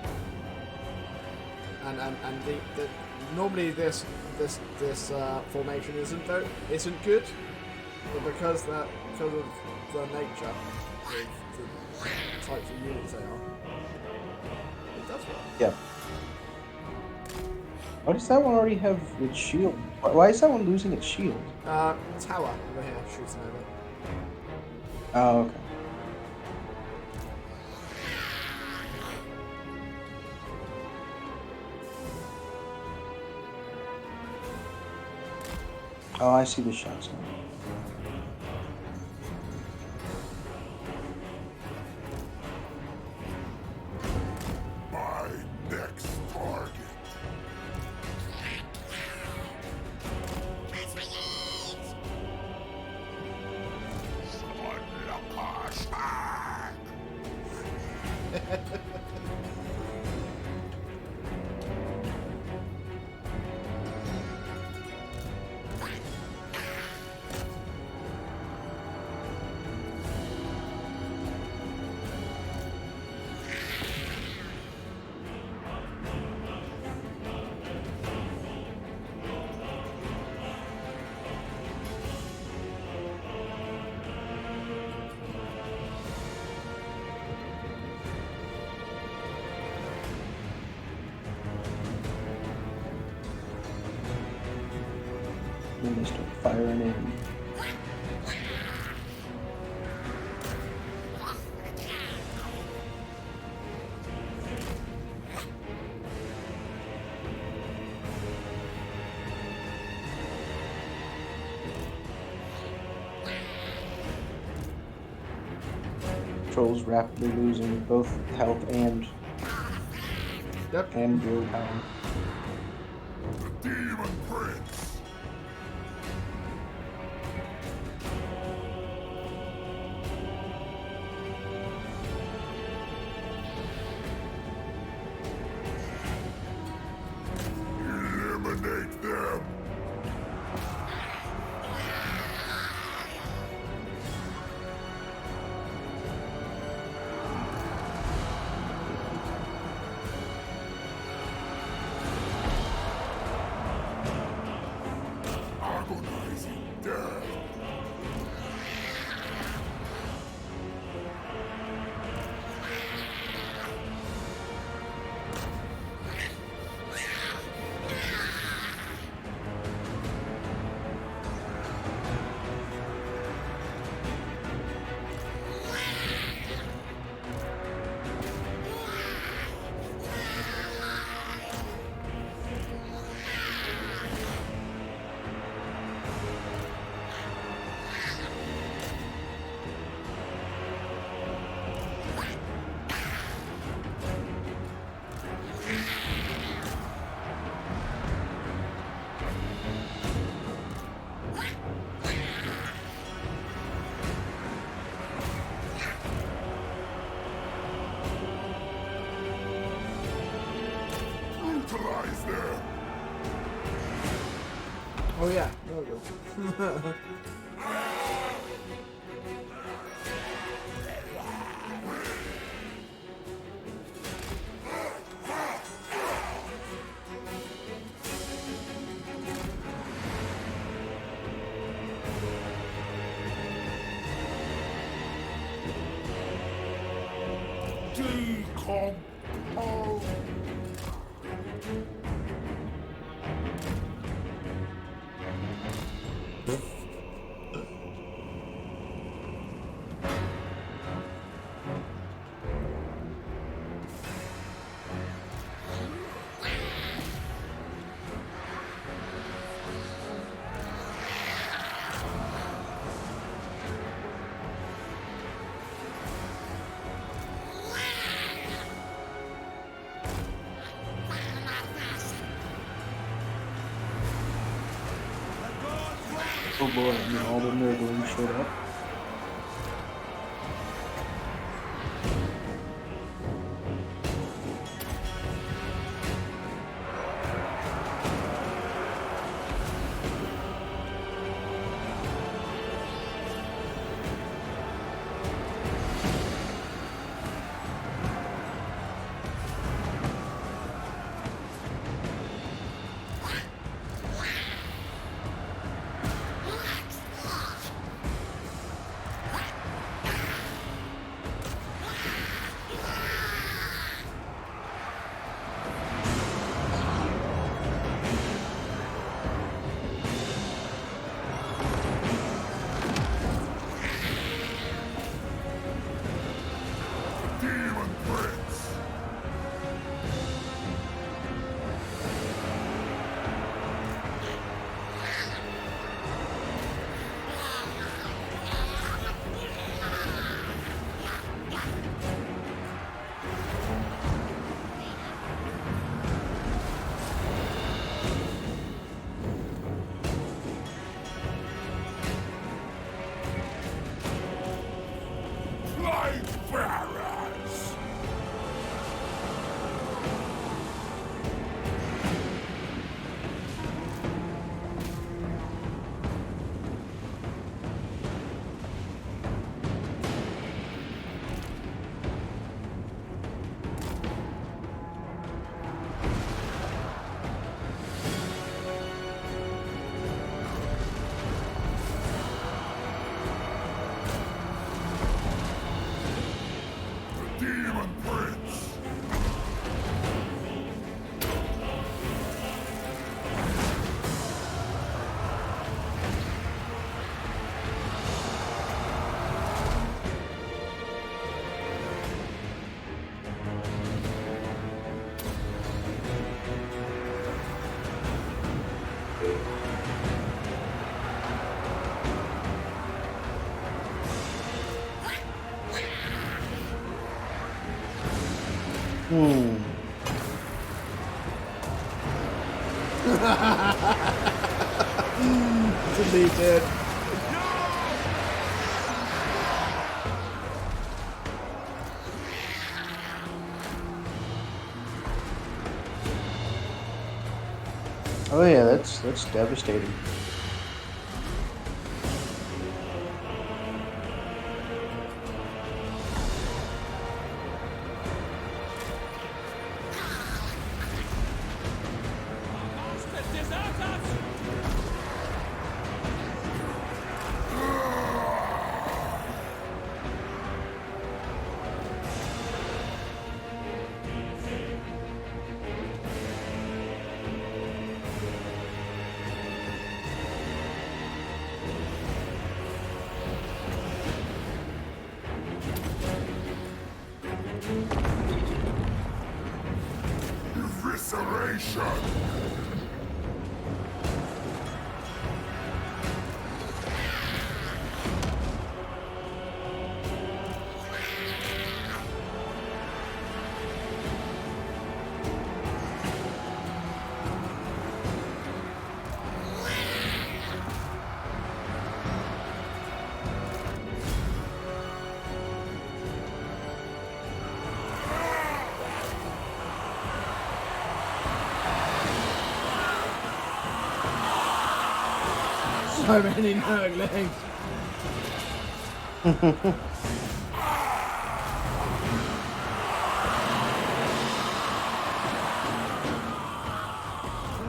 And the normally this formation isn't good, but because of the nature of the types of units they are, it does work. Yeah. Why does that one already have its shield? Why is that one losing its shield? Tower over here shooting over. Oh, okay. Oh, I see the shots now. My next target. Son Lukash. Then they start firing in. Trolls rapidly losing both health and Yep. willpower. The Demon Prince. Eliminate them. Agonizing death. Brutalize them. Oh yeah, Nurgle. Decompose. Oh boy, and all the Nurglings showed up. Demon Prince. Light bearers. The Demon Prince. It's indeed did. Oh yeah, that's devastating. Evisceration! So many Nurglings.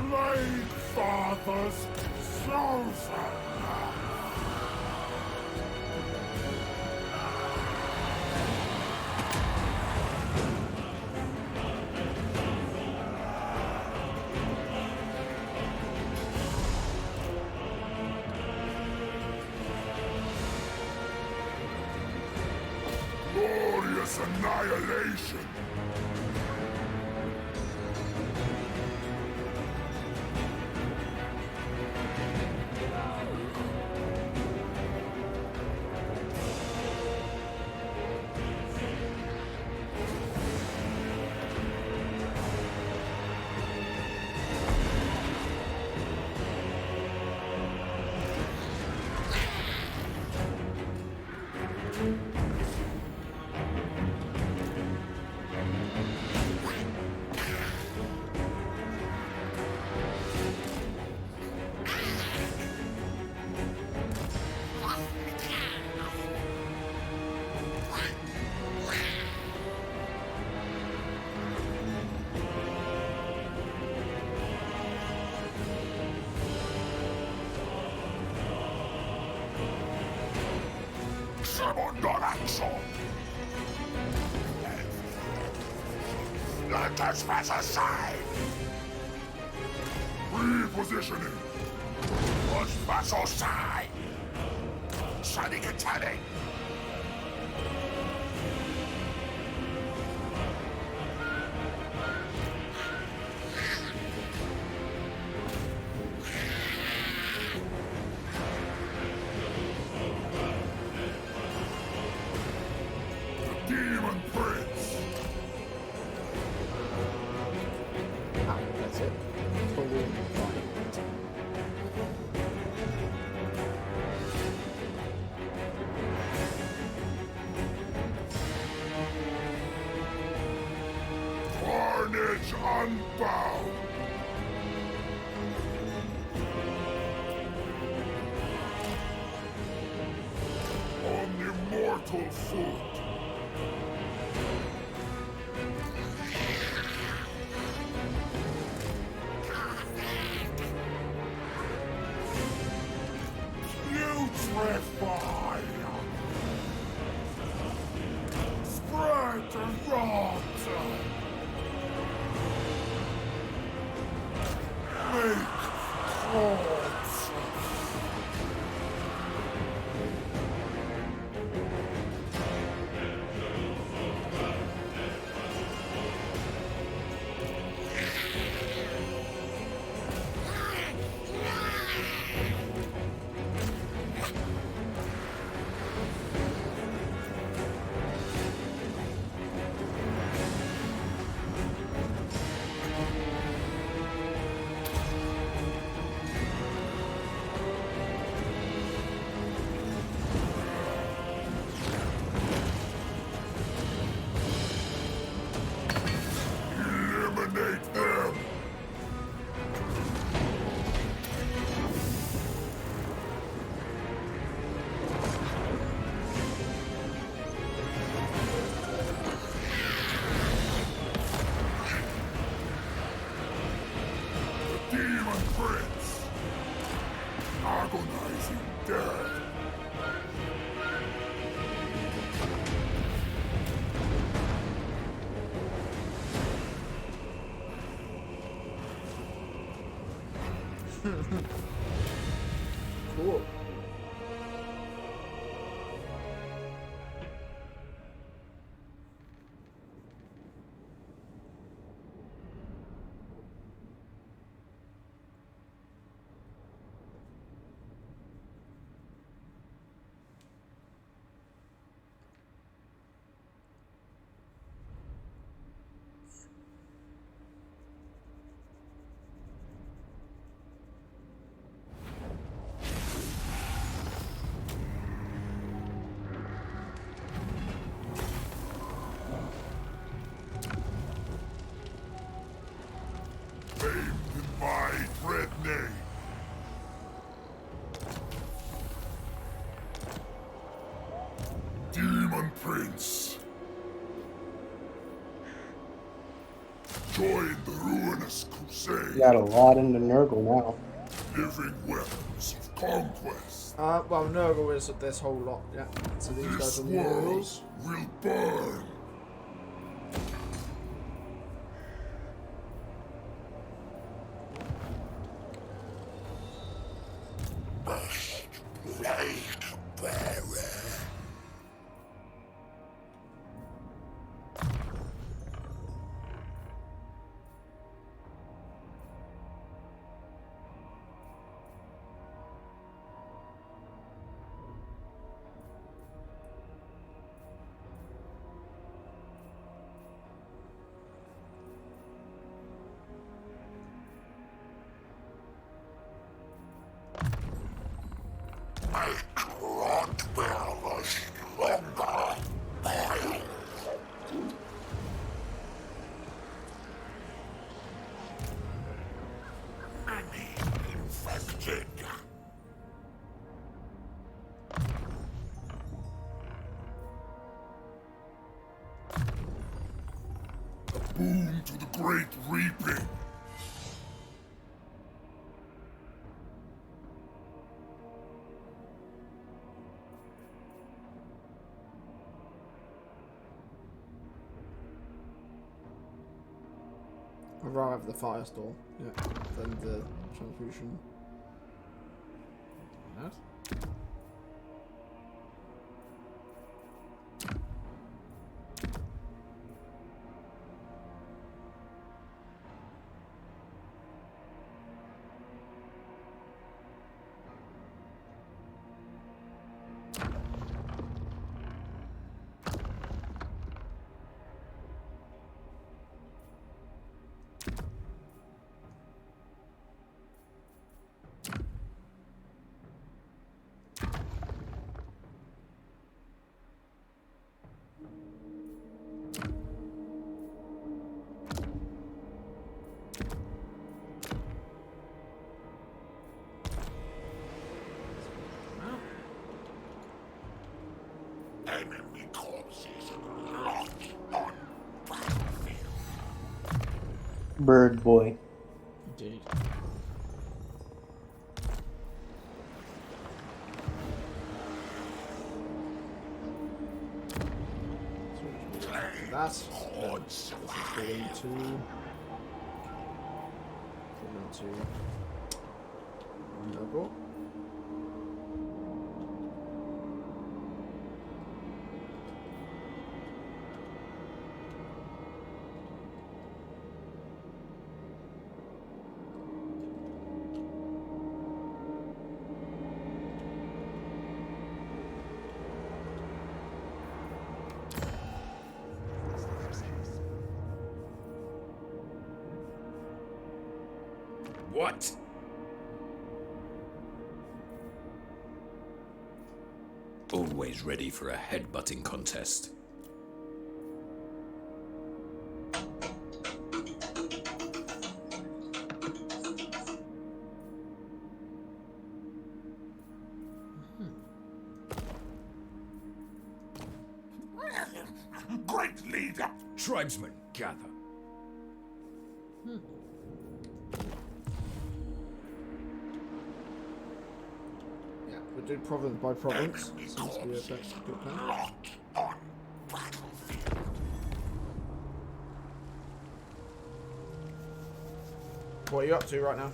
Blade Father's chosen! Glorious annihilation! Summon non-action! Let us pass aside! Repositioning! Push pass aside! Shining and tanning! Demon Prince! That's it. Totally fine. Carnage Unbound! On immortal foot! Putrefy! Spread and rot! Make corpse! agonizing death. Cool. Famed in my dread name. Demon Prince. Join the ruinous crusade. You got a lot into Nurgle now. Living weapons of conquest. Well, Nurgle is this whole lot, yeah. So these guys This are the world rules. will burn. Boom to the great reaping. I'd rather have the firestorm, yeah, than the transfusion. Yes. Enemy corpses locked on battlefield. Bird boy. Indeed. That's Hordes of going to Nurgle. What? Always ready for a headbutting contest. Great leader. Tribesmen, gather. We'll do province by province. Seems to be a good plan. Locked on battlefield. What are you up to right now?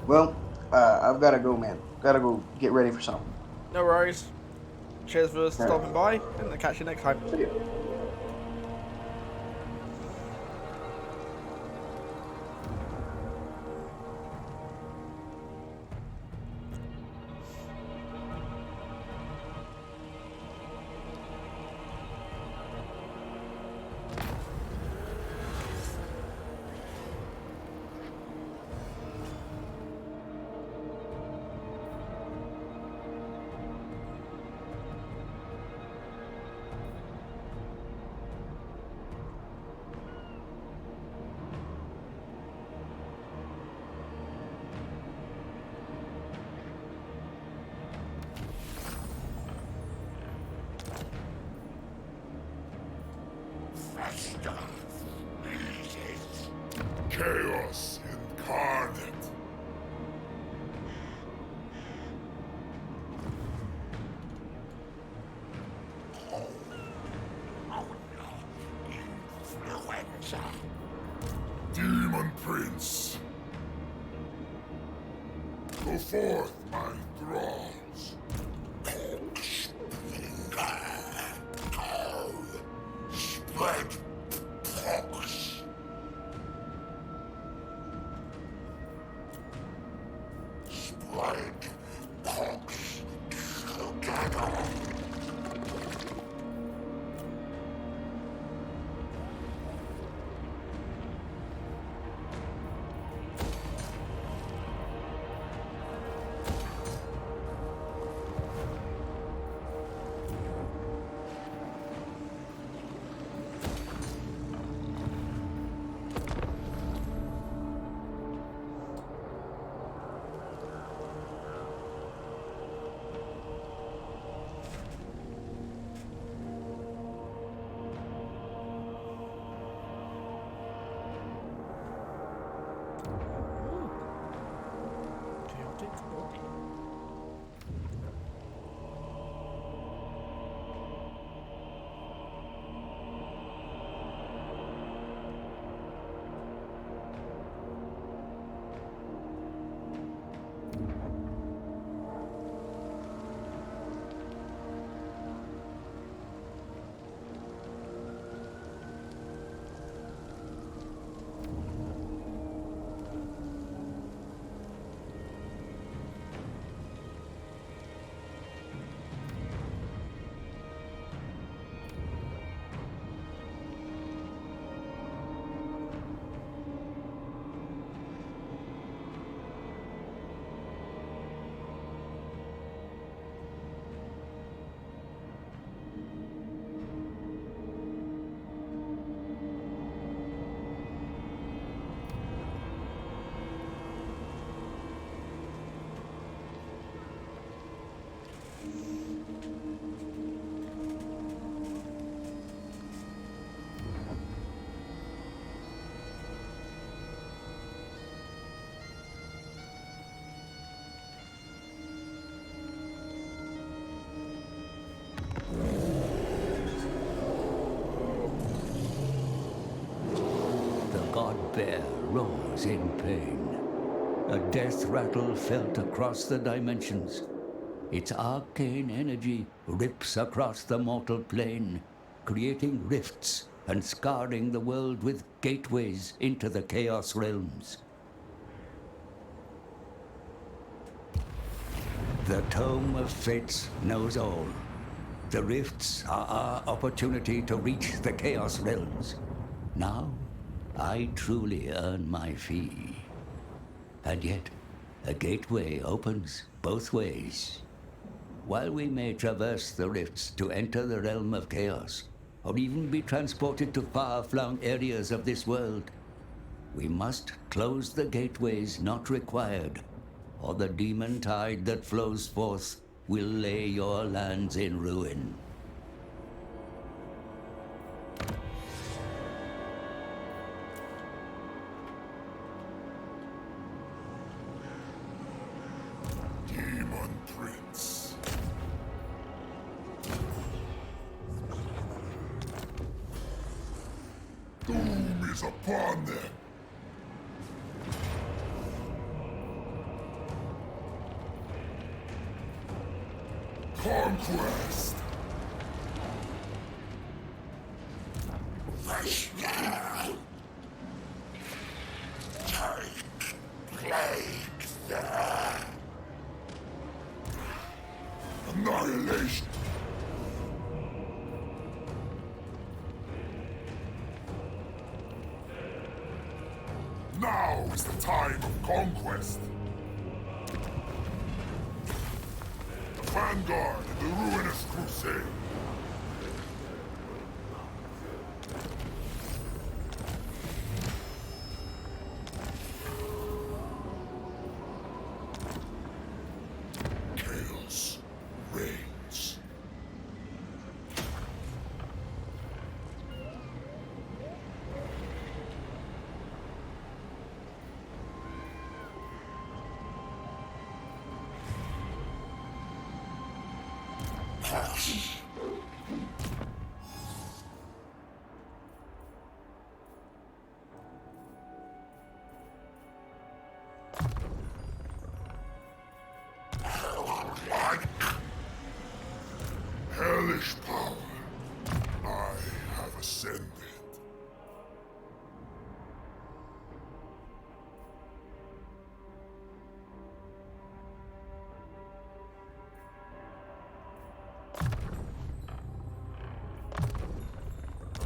Well, I've got to go, man. Got to go get ready for something. No worries. Cheers for stopping by, and I'll catch you next time. See ya. Faster. Chaos incarnate. Influenza. Demon Prince. Go forth, my thralls. Spread pox. Spread pox together. Chaotic body. The god bear roars in pain. A death rattle felt across the dimensions. Its arcane energy rips across the mortal plane, creating rifts and scarring the world with gateways into the Chaos realms. The Tome of Fates knows all. The rifts are our opportunity to reach the Chaos realms. Now, I truly earn my fee. And yet, A gateway opens both ways. While we may traverse the rifts to enter the realm of chaos, or even be transported to far-flung areas of this world, we must close the gateways not required, or the demon tide that flows forth will lay your lands in ruin. Demon Prince. Doom is upon them. Conquest. Annihilation. Now is the time of conquest. The vanguard of the ruinous crusade. Chaos reigns. Hellish power. I have ascended.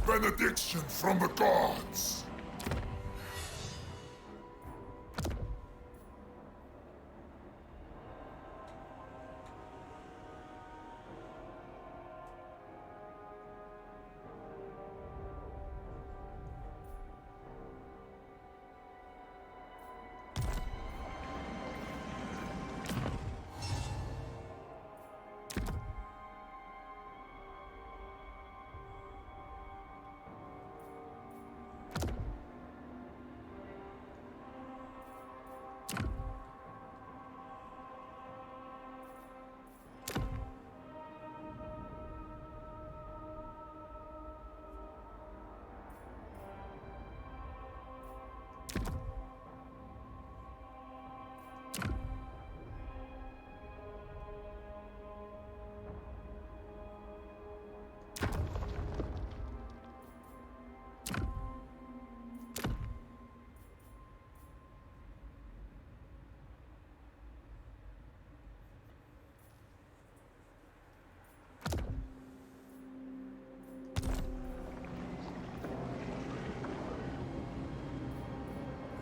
Benediction from the gods.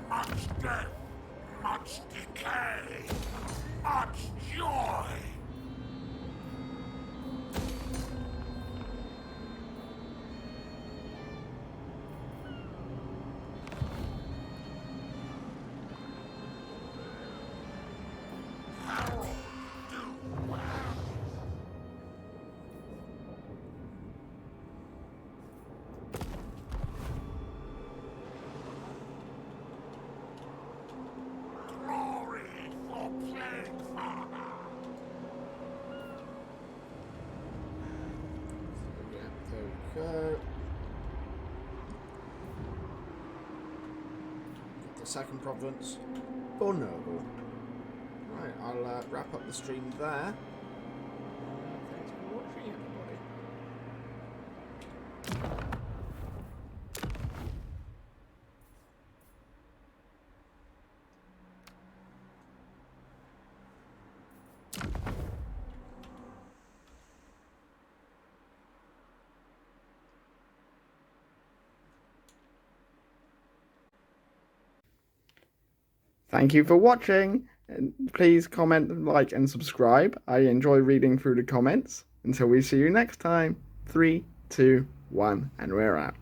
Much death, much decay, much joy. Harold, do well. Glory for Plague Father. Yeah, there we go. The second province, or Nurgle. Right, I'll wrap up the stream there. Thanks for watching, everybody. Thank you for watching. And please comment, like, and subscribe. I enjoy reading through the comments. Until we see you next time. 3, 2, 1, and we're out.